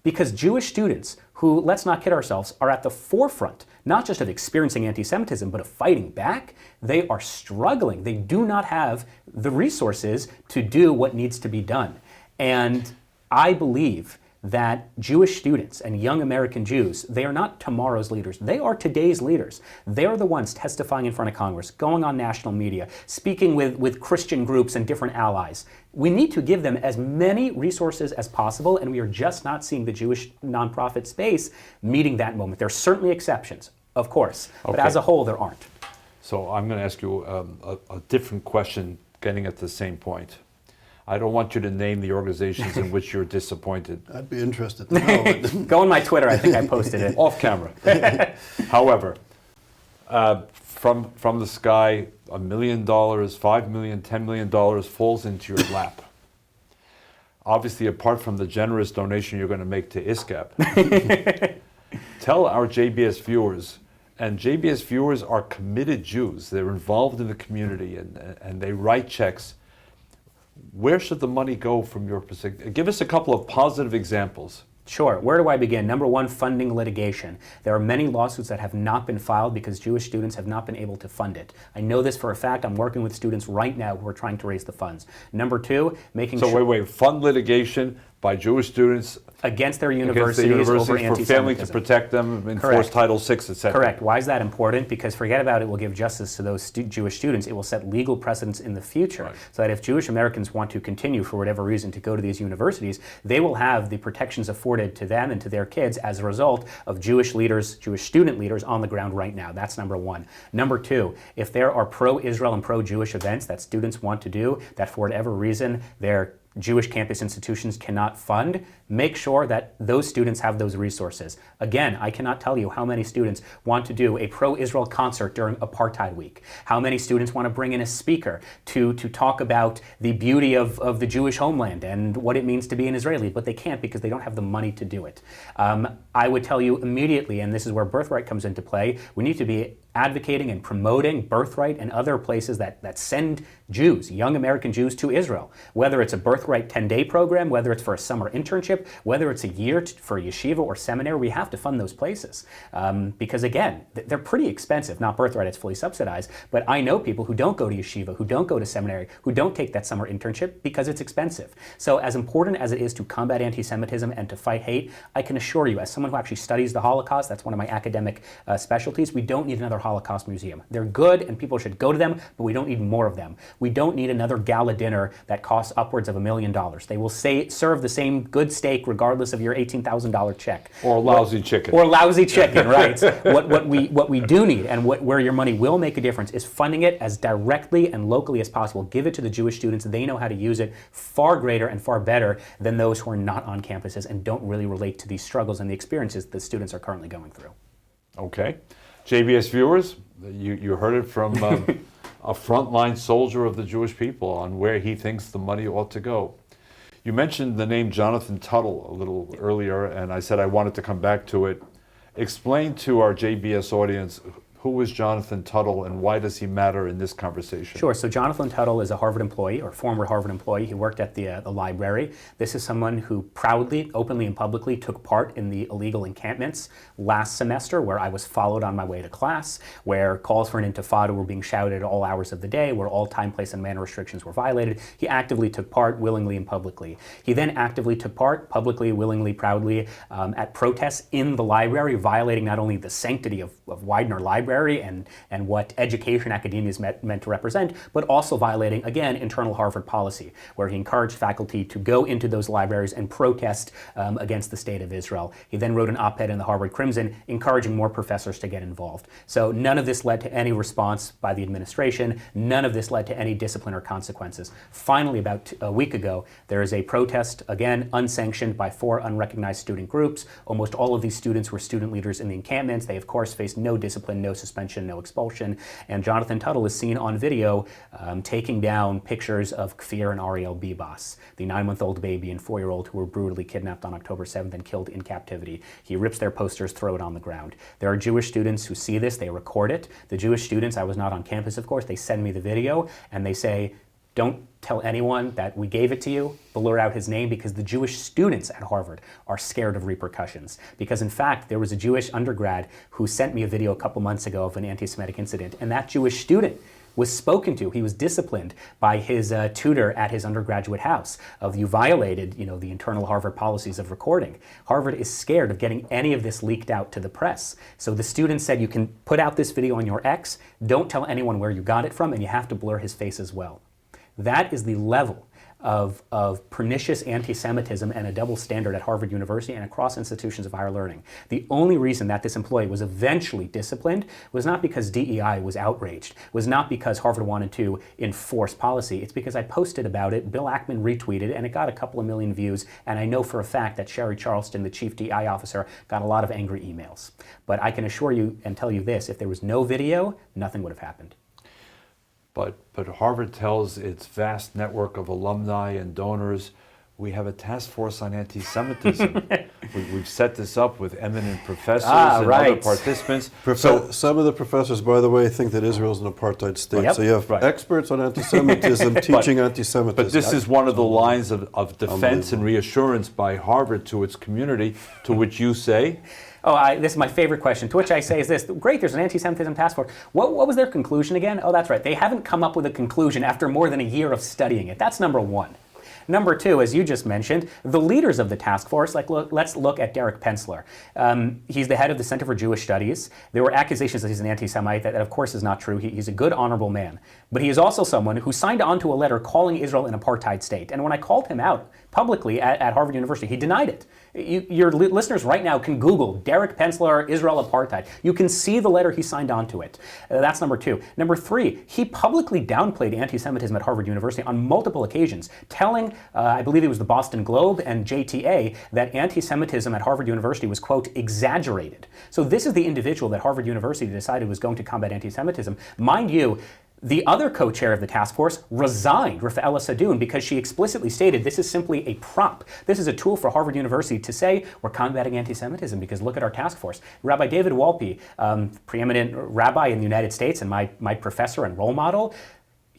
Speaker 3: Because Jewish students who, let's not kid ourselves, are at the forefront, not just of experiencing anti-Semitism, but of fighting back, they are struggling. They do not have the resources to do what needs to be done. And I believe that Jewish students and young American Jews, they are not tomorrow's leaders. They are today's leaders. They are the ones testifying in front of Congress, going on national media, speaking with Christian groups and different allies. We need to give them as many resources as possible, and we are just not seeing the Jewish nonprofit space meeting that moment. There are certainly exceptions, of course, but as a whole, there aren't.
Speaker 1: So I'm going to ask you a different question, getting at the same point. I don't want you to name the organizations in which you're disappointed.
Speaker 2: I'd be interested to know.
Speaker 3: Go on my Twitter, I think I posted it.
Speaker 1: Off camera. However, from the sky, $1 million, $5 million, $10 million falls into your lap. Obviously, apart from the generous donation you're going to make to ISGAP, tell our JBS viewers, and JBS viewers are committed Jews. They're involved in the community and they write checks. Where should the money go from your perspective? Give us a couple of positive examples.
Speaker 3: Sure. Where do I begin? Number one, funding litigation. There are many lawsuits that have not been filed because Jewish students have not been able to fund it. I know this for a fact. I'm working with students right now who are trying to raise the funds. Number two, making sure...
Speaker 1: So wait, fund litigation by Jewish students
Speaker 3: against their universities over
Speaker 1: for
Speaker 3: anti-Semitism.
Speaker 1: failing to protect them, enforce
Speaker 3: Correct.
Speaker 1: Title VI, etc.
Speaker 3: Correct. Why is that important? Because forget about it will give justice to those Jewish students. It will set legal precedents in the future,
Speaker 1: right,
Speaker 3: so that if Jewish Americans want to continue for whatever reason to go to these universities, they will have the protections afforded to them and to their kids as a result of Jewish leaders, Jewish student leaders on the ground right now. That's number one. Number two, if there are pro-Israel and pro-Jewish events that students want to do that for whatever reason their Jewish campus institutions cannot fund, make sure that those students have those resources. Again, I cannot tell you how many students want to do a pro-Israel concert during Apartheid Week, how many students want to bring in a speaker to talk about the beauty of the Jewish homeland and what it means to be an Israeli, but they can't because they don't have the money to do it. I would tell you immediately, and this is where Birthright comes into play, we need to be advocating and promoting Birthright and other places that send Jews, young American Jews, to Israel. Whether it's a Birthright 10-day program, whether it's for a summer internship, whether it's a year for yeshiva or seminary, we have to fund those places. Because again, they're pretty expensive. Not Birthright, it's fully subsidized, but I know people who don't go to yeshiva, who don't go to seminary, who don't take that summer internship because it's expensive. So as important as it is to combat anti-Semitism and to fight hate, I can assure you, as someone who actually studies the Holocaust, that's one of my academic specialties, we don't need another Holocaust museum. They're good and people should go to them, but we don't need more of them. We don't need another gala dinner that costs upwards of $1 million. They will serve the same good steak regardless of your $18,000 check.
Speaker 1: Or lousy chicken.
Speaker 3: Or lousy chicken, right. What we do need, and where your money will make a difference, is funding it as directly and locally as possible. Give it to the Jewish students. They know how to use it far greater and far better than those who are not on campuses and don't really relate to these struggles and the experiences that students are currently going through.
Speaker 1: Okay. JBS viewers, you heard it from a frontline soldier of the Jewish people on where he thinks the money ought to go. You mentioned the name Jonathan Tuttle a little earlier, and I said I wanted to come back to it. Explain to our JBS audience, who is Jonathan Tuttle and why does he matter in this conversation?
Speaker 3: Sure. So Jonathan Tuttle is a Harvard employee, or former Harvard employee. He worked at the library. This is someone who proudly, openly and publicly took part in the illegal encampments last semester, where I was followed on my way to class, where calls for an intifada were being shouted at all hours of the day, where all time, place, and manner restrictions were violated. He actively took part, willingly and publicly. He then actively took part, publicly, willingly, proudly, at protests in the library, violating not only the sanctity of Widener Library and what education academia is meant to represent, but also violating, again, internal Harvard policy, where he encouraged faculty to go into those libraries and protest against the state of Israel. He then wrote an op-ed in the Harvard Crimson encouraging more professors to get involved. So none of this led to any response by the administration. None of this led to any discipline or consequences. Finally, about a week ago, there is a protest, again, unsanctioned by 4 unrecognized student groups. Almost all of these students were student leaders in the encampments. They, of course, faced no discipline, no suspension, no expulsion. And Jonathan Tuttle is seen on video taking down pictures of Kfir and Ariel Bibas, the 9-month-old baby and 4-year-old who were brutally kidnapped on October 7th and killed in captivity. He rips their posters, throw it on the ground. There are Jewish students who see this, they record it. The Jewish students, I was not on campus, of course, they send me the video and they say, don't tell anyone that we gave it to you, blur out his name, because the Jewish students at Harvard are scared of repercussions. Because in fact, there was a Jewish undergrad who sent me a video a couple months ago of an anti-Semitic incident, and that Jewish student was spoken to. He was disciplined by his tutor at his undergraduate house of, you violated, the internal Harvard policies of recording. Harvard is scared of getting any of this leaked out to the press. So the student said, you can put out this video on your X, don't tell anyone where you got it from, and you have to blur his face as well. That is the level of pernicious anti-Semitism and a double standard at Harvard University and across institutions of higher learning. The only reason that this employee was eventually disciplined was not because DEI was outraged, was not because Harvard wanted to enforce policy. It's because I posted about it, Bill Ackman retweeted, and it got a couple of million views, and I know for a fact that Sherry Charleston, the chief DEI officer, got a lot of angry emails. But I can assure you and tell you this, if there was no video, nothing would have happened.
Speaker 1: But Harvard tells its vast network of alumni and donors, we have a task force on anti-Semitism. We've set this up with eminent professors and other participants.
Speaker 2: Some of the professors, by the way, think that Israel is an apartheid state.
Speaker 3: Yep.
Speaker 2: So you have experts on anti-Semitism teaching anti-Semitism.
Speaker 1: But this is one of the lines of defense and reassurance by Harvard to its community, to which you say?
Speaker 3: This is my favorite question, to which I say is this: great, there's an anti-Semitism task force. What was their conclusion again? Oh, that's right. They haven't come up with a conclusion after more than a year of studying it. That's number one. Number two, as you just mentioned, the leaders of the task force, let's look at Derek Pensler. He's the head of the Center for Jewish Studies. There were accusations that he's an anti-Semite. That of course is not true. He's a good, honorable man. But he is also someone who signed on to a letter calling Israel an apartheid state. And when I called him out publicly at Harvard University, he denied it. Your listeners right now can Google Derek Pensler, Israel apartheid. You can see the letter he signed on to it. That's number two. Number three, he publicly downplayed anti-Semitism at Harvard University on multiple occasions, telling, I believe it was the Boston Globe and JTA, that anti-Semitism at Harvard University was, quote, exaggerated. So this is the individual that Harvard University decided was going to combat anti-Semitism. Mind you, The other co-chair of the task force resigned, Rafaela Sadoun, because she explicitly stated this is simply a prop. This is a tool for Harvard University to say we're combating anti-Semitism because look at our task force. Rabbi David Wolpe, preeminent rabbi in the United States and my professor and role model,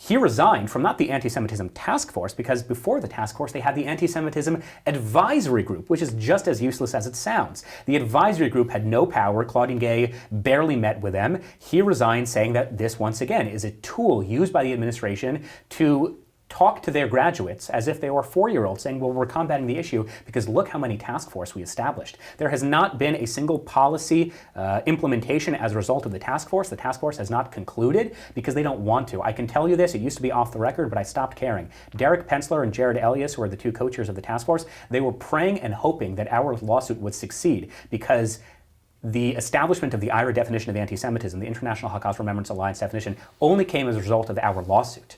Speaker 3: he resigned from not the anti-Semitism task force, because before the task force they had the anti-Semitism advisory group, which is just as useless as it sounds. The advisory group had no power. Claudine Gay barely met with them. He resigned, saying that this, once again, is a tool used by the administration to talk to their graduates as if they were 4-year-olds, saying, well, we're combating the issue because look how many task force we established. There has not been a single policy implementation as a result of the task force. The task force has not concluded because they don't want to. I can tell you this, it used to be off the record, but I stopped caring. Derek Pensler and Jared Elias, who are the two co-chairs of the task force, they were praying and hoping that our lawsuit would succeed because the establishment of the IRA definition of anti-Semitism, the International Holocaust Remembrance Alliance definition, only came as a result of our lawsuit.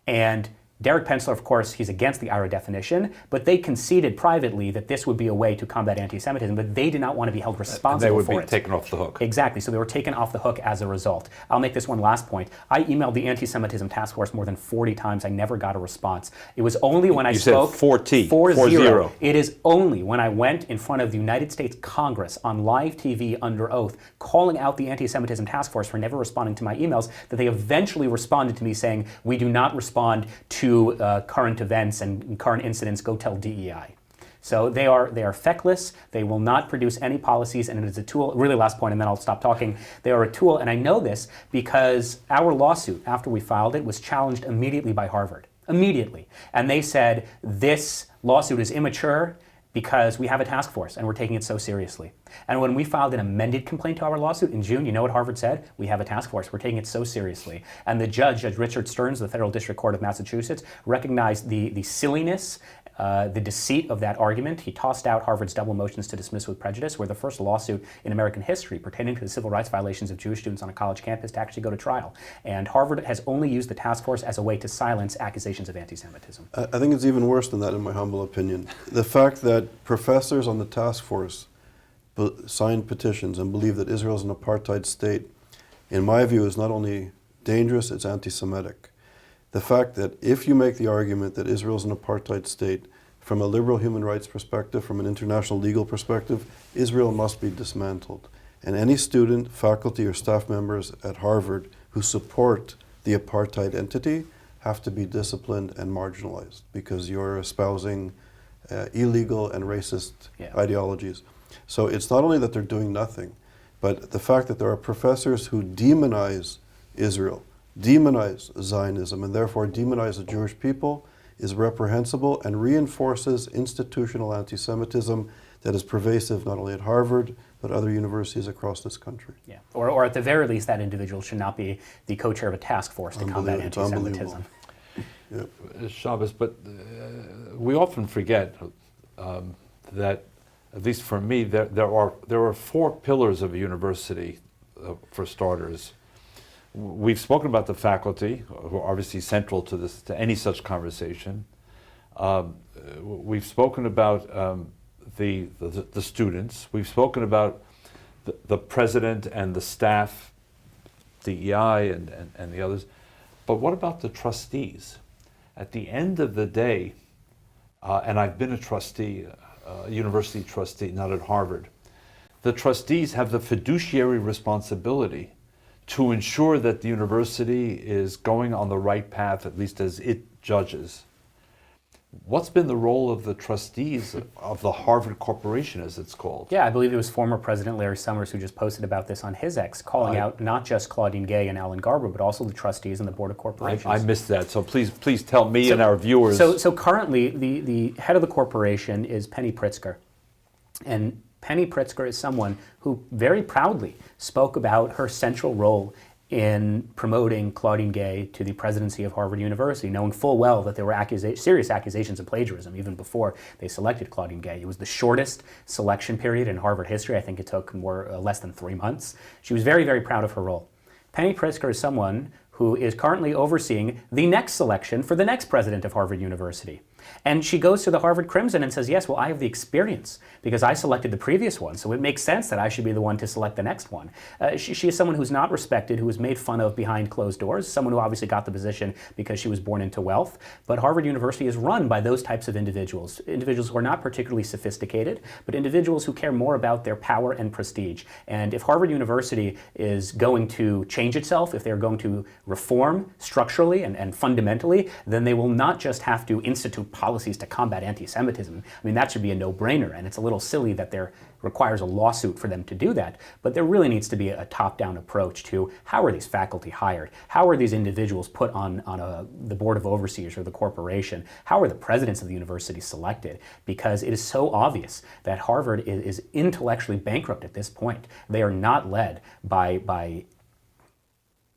Speaker 3: And Derek Pensler, of course, he's against the IRA definition, but they conceded privately that this would be a way to combat anti-Semitism, but they did not want to be held responsible for it.
Speaker 1: They would be taken off the hook.
Speaker 3: Exactly, so they were taken off the hook as a result. I'll make this one last point. I emailed the anti-Semitism task force more than 40 times. I never got a response. It was only when I spoke...
Speaker 1: You said 40.
Speaker 3: 40. It is only when I went in front of the United States Congress on live TV under oath, calling out the anti-Semitism task force for never responding to my emails, that they eventually responded to me saying, we do not respond to current events and current incidents, go tell DEI. So they are feckless, they will not produce any policies, and it is a tool, really last point and then I'll stop talking, they are a tool, and I know this because our lawsuit, after we filed it, was challenged immediately by Harvard. Immediately. And they said, this lawsuit is immature because we have a task force and we're taking it so seriously. And when we filed an amended complaint to our lawsuit in June, you know what Harvard said? We have a task force, we're taking it so seriously. And the Judge Richard Stearns of the Federal District Court of Massachusetts, recognized the silliness, the deceit of that argument. He tossed out Harvard's double motions to dismiss with prejudice, where the first lawsuit in American history pertaining to the civil rights violations of Jewish students on a college campus to actually go to trial. And Harvard has only used the task force as a way to silence accusations of anti-Semitism.
Speaker 2: I think it's even worse than that, in my humble opinion. The fact that professors on the task force signed petitions and believe that Israel is an apartheid state, in my view, is not only dangerous, it's anti-Semitic. The fact that if you make the argument that Israel is an apartheid state, from a liberal human rights perspective, from an international legal perspective, Israel must be dismantled. And any student, faculty, or staff members at Harvard who support the apartheid entity have to be disciplined and marginalized because you're espousing illegal and racist ideologies. So it's not only that they're doing nothing, but the fact that there are professors who demonize Israel, demonize Zionism, and therefore demonize the Jewish people is reprehensible and reinforces institutional anti-Semitism that is pervasive not only at Harvard, but other universities across this country.
Speaker 3: Yeah, or at the very least, that individual should not be the co-chair of a task force to combat anti-Semitism.
Speaker 2: Yep.
Speaker 1: Shabbos, but we often forget that, at least for me, there are 4 pillars of a university, for starters. We've spoken about the faculty, who are obviously central to any such conversation. We've spoken about the students. We've spoken about the president and the staff, DEI and the others. But what about the trustees? At the end of the day, and I've been a trustee, university trustee, not at Harvard, the trustees have the fiduciary responsibility to ensure that the university is going on the right path, at least as it judges. What's been the role of the trustees of the Harvard Corporation, as it's called?
Speaker 3: Yeah, I believe it was former President Larry Summers who just posted about this on his X, calling out not just Claudine Gay and Alan Garber, but also the trustees and the Board of Corporations.
Speaker 1: I missed that, so please tell me and our viewers.
Speaker 3: So currently, the head of the corporation is Penny Pritzker. And Penny Pritzker is someone who very proudly spoke about her central role in promoting Claudine Gay to the presidency of Harvard University, knowing full well that there were serious accusations of plagiarism even before they selected Claudine Gay. It was the shortest selection period in Harvard history. I think it took less than 3 months. She was very, very proud of her role. Penny Pritzker is someone who is currently overseeing the next selection for the next president of Harvard University. And she goes to the Harvard Crimson and says, yes, well, I have the experience because I selected the previous one, so it makes sense that I should be the one to select the next one. She is someone who's not respected, who was made fun of behind closed doors, someone who obviously got the position because she was born into wealth. But Harvard University is run by those types of individuals who are not particularly sophisticated, but individuals who care more about their power and prestige. And if Harvard University is going to change itself, if they're going to reform structurally and fundamentally, then they will not just have to institute policies to combat anti-Semitism. I mean, that should be a no-brainer, and it's a little silly that there requires a lawsuit for them to do that. But there really needs to be a top-down approach to how are these faculty hired? How are these individuals put on the board of overseers or the corporation? How are the presidents of the university selected? Because it is so obvious that Harvard is intellectually bankrupt at this point. They are not led by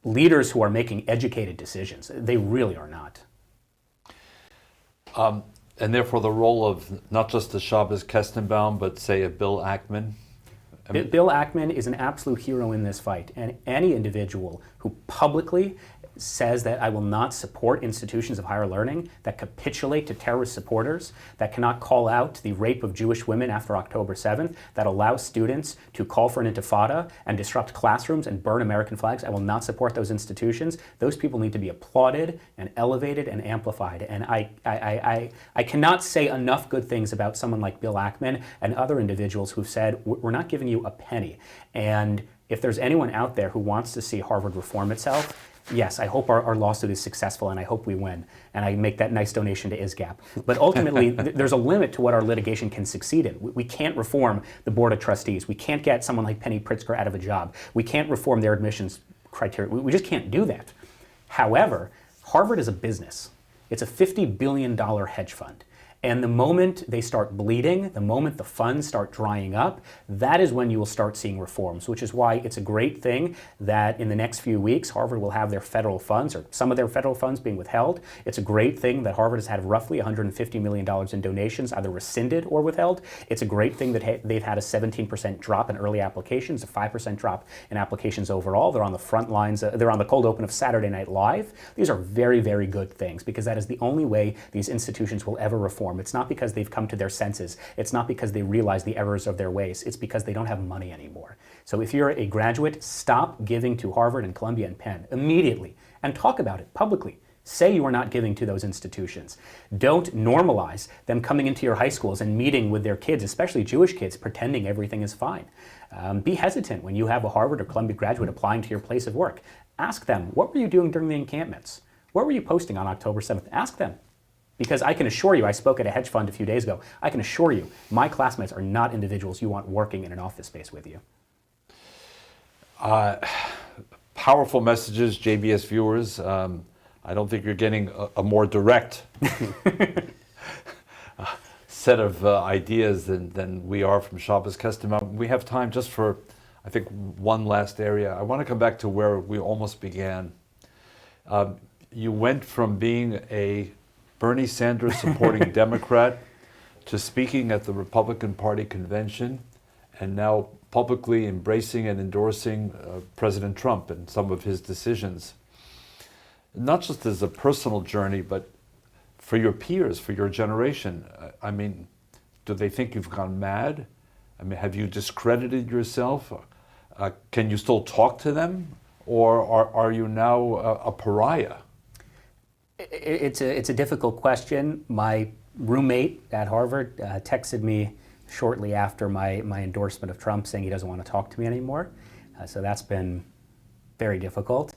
Speaker 3: leaders who are making educated decisions. They really are not.
Speaker 1: And therefore the role of not just a Shabbos Kestenbaum, but say a Bill Ackman?
Speaker 3: Bill Ackman is an absolute hero in this fight, and any individual who publicly says that I will not support institutions of higher learning that capitulate to terrorist supporters, that cannot call out the rape of Jewish women after October 7th, that allows students to call for an intifada and disrupt classrooms and burn American flags, I will not support those institutions. Those people need to be applauded and elevated and amplified. And I cannot say enough good things about someone like Bill Ackman and other individuals who've said, we're not giving you a penny. And if there's anyone out there who wants to see Harvard reform itself, yes, I hope our lawsuit is successful, and I hope we win, and I make that nice donation to ISGAP. But ultimately, there's a limit to what our litigation can succeed in. We can't reform the Board of Trustees. We can't get someone like Penny Pritzker out of a job. We can't reform their admissions criteria. We just can't do that. However, Harvard is a business. It's a $50 billion hedge fund. And the moment they start bleeding, the moment the funds start drying up, that is when you will start seeing reforms, which is why it's a great thing that in the next few weeks, Harvard will have their federal funds, or some of their federal funds being withheld. It's a great thing that Harvard has had roughly $150 million in donations, either rescinded or withheld. It's a great thing that they've had a 17% drop in early applications, a 5% drop in applications overall. They're on the front lines, they're on the cold open of Saturday Night Live. These are very, very good things, because that is the only way these institutions will ever reform. It's not because they've come to their senses. It's not because they realize the errors of their ways. It's because they don't have money anymore. So if you're a graduate, stop giving to Harvard and Columbia and Penn immediately, and talk about it publicly. Say you are not giving to those institutions. Don't normalize them coming into your high schools and meeting with their kids, especially Jewish kids, pretending everything is fine. Be hesitant when you have a Harvard or Columbia graduate applying to your place of work. Ask them, what were you doing during the encampments? What were you posting on October 7th? Ask them. Because I can assure you, I spoke at a hedge fund a few days ago, I can assure you, my classmates are not individuals you want working in an office space with you.
Speaker 1: Powerful messages, JBS viewers. I don't think you're getting a more direct set of ideas than we are from Shabbos Kestenbaum. We have time just for, I think, one last area. I want to come back to where we almost began. You went from being a Bernie Sanders supporting Democrat to speaking at the Republican Party convention, and now publicly embracing and endorsing President Trump and some of his decisions. Not just as a personal journey, but for your peers, for your generation. I mean, do they think you've gone mad? I mean, have you discredited yourself? Can you still talk to them? Or are you now a pariah?
Speaker 3: It's a difficult question. My roommate at Harvard texted me shortly after my endorsement of Trump saying he doesn't want to talk to me anymore. So that's been very difficult.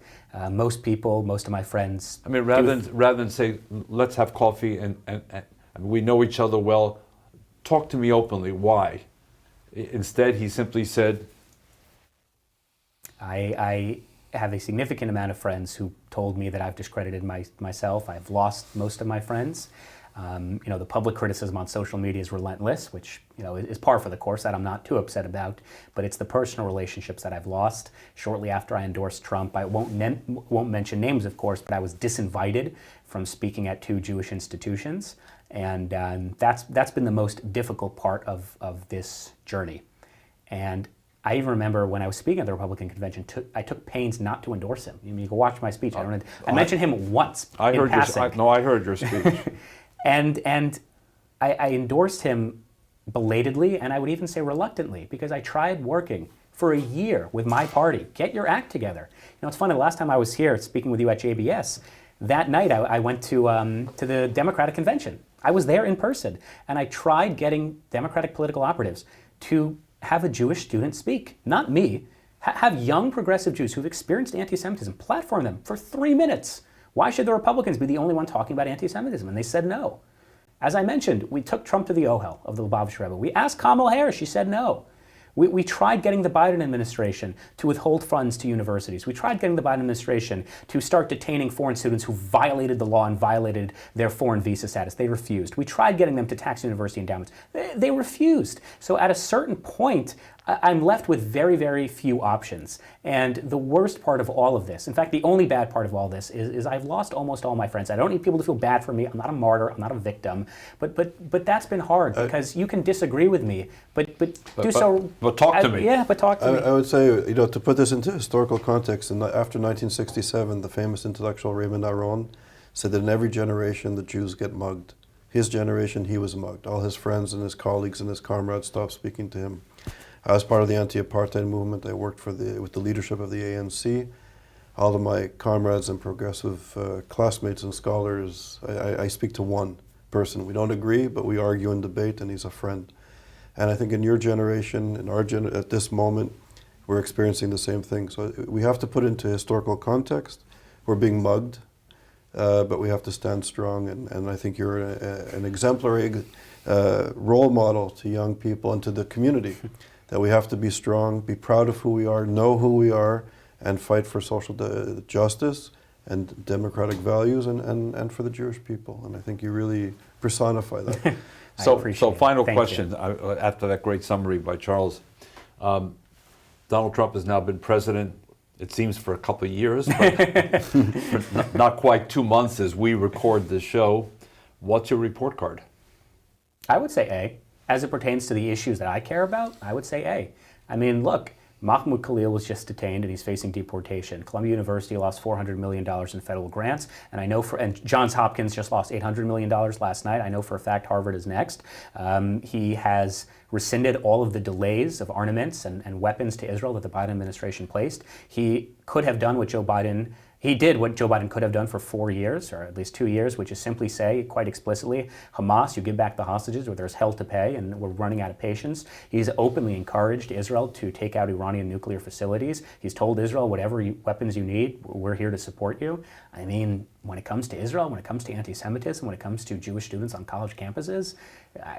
Speaker 3: Most people, most of my friends...
Speaker 1: I mean, rather than say, let's have coffee and we know each other well, talk to me openly. Why? Instead, he simply said...
Speaker 3: I have a significant amount of friends who told me that I've discredited myself. I've lost most of my friends. The public criticism on social media is relentless, which is par for the course, that I'm not too upset about. But it's the personal relationships that I've lost. Shortly after I endorsed Trump, I won't mention names, of course, but I was disinvited from speaking at 2 Jewish institutions, and that's been the most difficult part of this journey. And I even remember when I was speaking at the Republican convention, I took pains not to endorse him. You can watch my speech. I mentioned him once.
Speaker 1: I heard
Speaker 3: passing.
Speaker 1: I heard your speech.
Speaker 3: And I endorsed him belatedly, and I would even say reluctantly, because I tried working for a year with my party. Get your act together. You know, it's funny, the last time I was here speaking with you at JBS, that night I went to the Democratic Convention. I was there in person, and I tried getting Democratic political operatives to have a Jewish student speak, not me. Have young progressive Jews who've experienced anti-Semitism, platform them for 3 minutes. Why should the Republicans be the only one talking about anti-Semitism? And they said no. As I mentioned, we took Trump to the Ohel of the Lubavitch Rebbe. We asked Kamala Harris, she said no. We tried getting the Biden administration to withhold funds to universities. We tried getting the Biden administration to start detaining foreign students who violated the law and violated their foreign visa status. They refused. We tried getting them to tax university endowments. They refused. So at a certain point, I'm left with very, very few options. And the worst part of all of this, in fact, the only bad part of all this is I've lost almost all my friends. I don't need people to feel bad for me. I'm not a martyr. I'm not a victim. But that's been hard because you can disagree with me, but talk to me. Yeah, but talk to me.
Speaker 2: I would say, you know, to put this into historical context, after 1967, the famous intellectual Raymond Aron said that in every generation the Jews get mugged. His generation, he was mugged. All his friends and his colleagues and his comrades stopped speaking to him. I was part of the anti-apartheid movement. I worked with the leadership of the ANC. All of my comrades and progressive classmates and scholars, I speak to one person. We don't agree, but we argue and debate, and he's a friend. And I think in your generation, at this moment, we're experiencing the same thing. So we have to put into historical context. We're being mugged, but we have to stand strong. And I think you're an exemplary role model to young people and to the community. That we have to be strong, be proud of who we are, know who we are, and fight for social justice and democratic values and for the Jewish people. And I think you really personify that.
Speaker 1: So final question, after that great summary by Charles. Donald Trump has now been president, it seems, for a couple of years, but for not quite 2 months as we record this show. What's your report card?
Speaker 3: I would say A. As it pertains to the issues that I care about, I would say A. I mean, look, Mahmoud Khalil was just detained and he's facing deportation. Columbia University lost $400 million in federal grants, and Johns Hopkins just lost $800 million last night. I know for a fact Harvard is next. He has rescinded all of the delays of armaments and weapons to Israel that the Biden administration placed. He could have done what He did what Joe Biden could have done for 4 years, or at least 2 years, which is simply say, quite explicitly, Hamas, you give back the hostages or there's hell to pay and we're running out of patience. He's openly encouraged Israel to take out Iranian nuclear facilities. He's told Israel, whatever weapons you need, we're here to support you. I mean, when it comes to Israel, when it comes to anti-Semitism, when it comes to Jewish students on college campuses,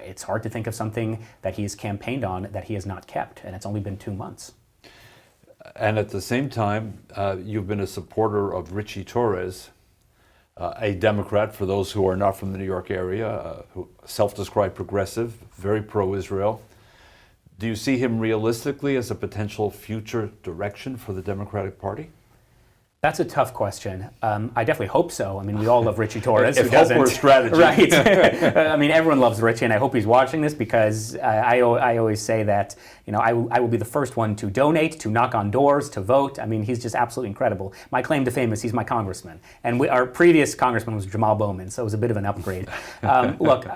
Speaker 3: it's hard to think of something that he's campaigned on that he has not kept, and it's only been 2 months.
Speaker 1: And at the same time, you've been a supporter of Richie Torres, a Democrat, for those who are not from the New York area, self-described progressive, very pro-Israel. Do you see him realistically as a potential future direction for the Democratic Party?
Speaker 3: That's a tough question. I definitely hope so. I mean, we all love Richie Torres.
Speaker 1: If hope were a strategy.
Speaker 3: Right. I mean, everyone loves Richie, and I hope he's watching this because I always say that, you know, I will be the first one to donate, to knock on doors, to vote. I mean, he's just absolutely incredible. My claim to fame is he's my congressman. And our previous congressman was Jamal Bowman, so it was a bit of an upgrade. Look,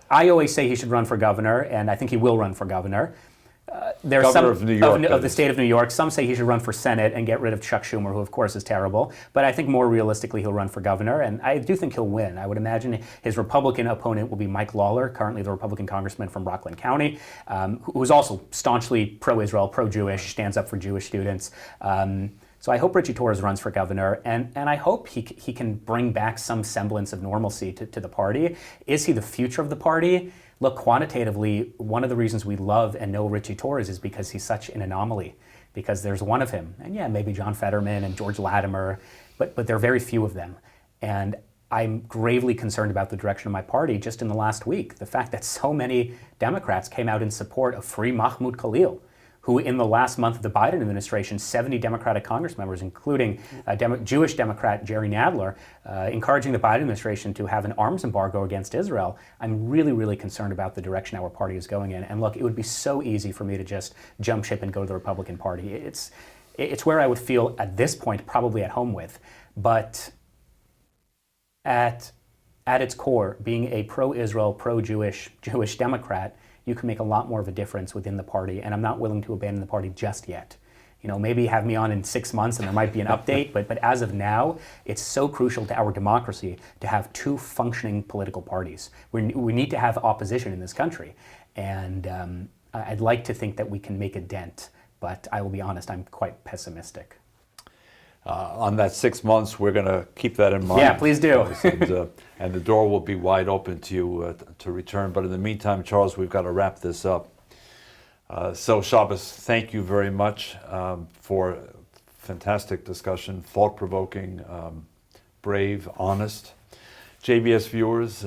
Speaker 3: I always say he should run for governor, and I think he will run for governor. There's
Speaker 1: Governor of New York,
Speaker 3: of the state of New York. Some say he should run for Senate and get rid of Chuck Schumer, who of course is terrible. But I think more realistically he'll run for governor, and I do think he'll win. I would imagine his Republican opponent will be Mike Lawler, currently the Republican congressman from Rockland County, who is also staunchly pro-Israel, pro-Jewish, stands up for Jewish students. So I hope Richie Torres runs for governor, and I hope he can bring back some semblance of normalcy to the party. Is he the future of the party? Look, quantitatively, one of the reasons we love and know Richie Torres is because he's such an anomaly, because there's one of him. And yeah, maybe John Fetterman and George Latimer, but there are very few of them. And I'm gravely concerned about the direction of my party just in the last week. The fact that so many Democrats came out in support of free Mahmoud Khalil, who in the last month of the Biden administration, 70 Democratic Congress members, including Jewish Democrat Jerry Nadler, encouraging the Biden administration to have an arms embargo against Israel. I'm really, really concerned about the direction our party is going in. And look, it would be so easy for me to just jump ship and go to the Republican Party. It's where I would feel at this point probably at home with. But at at its core, being a pro-Israel, pro-Jewish, Jewish Democrat, you can make a lot more of a difference within the party, and I'm not willing to abandon the party just yet. Maybe have me on in 6 months and there might be an update, but as of now, it's so crucial to our democracy to have two functioning political parties. We need to have opposition in this country, and I'd like to think that we can make a dent, but I will be honest, I'm quite pessimistic.
Speaker 1: On that 6 months, we're going to keep that in mind.
Speaker 3: Yeah, please do.
Speaker 1: And the door will be wide open to you to return. But in the meantime, Charles, we've got to wrap this up. So Shabbos, thank you very much for fantastic discussion, thought-provoking, brave, honest. JBS viewers,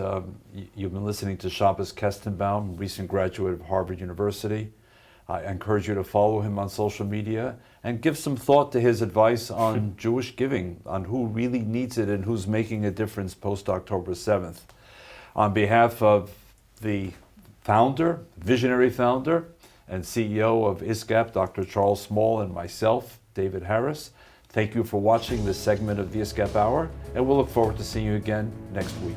Speaker 1: you've been listening to Shabbos Kestenbaum, recent graduate of Harvard University. I encourage you to follow him on social media and give some thought to his advice on Jewish giving, on who really needs it and who's making a difference post-October 7th. On behalf of the founder, visionary founder, and CEO of ISGAP, Dr. Charles Small, and myself, David Harris, thank you for watching this segment of the ISGAP Hour, and we'll look forward to seeing you again next week.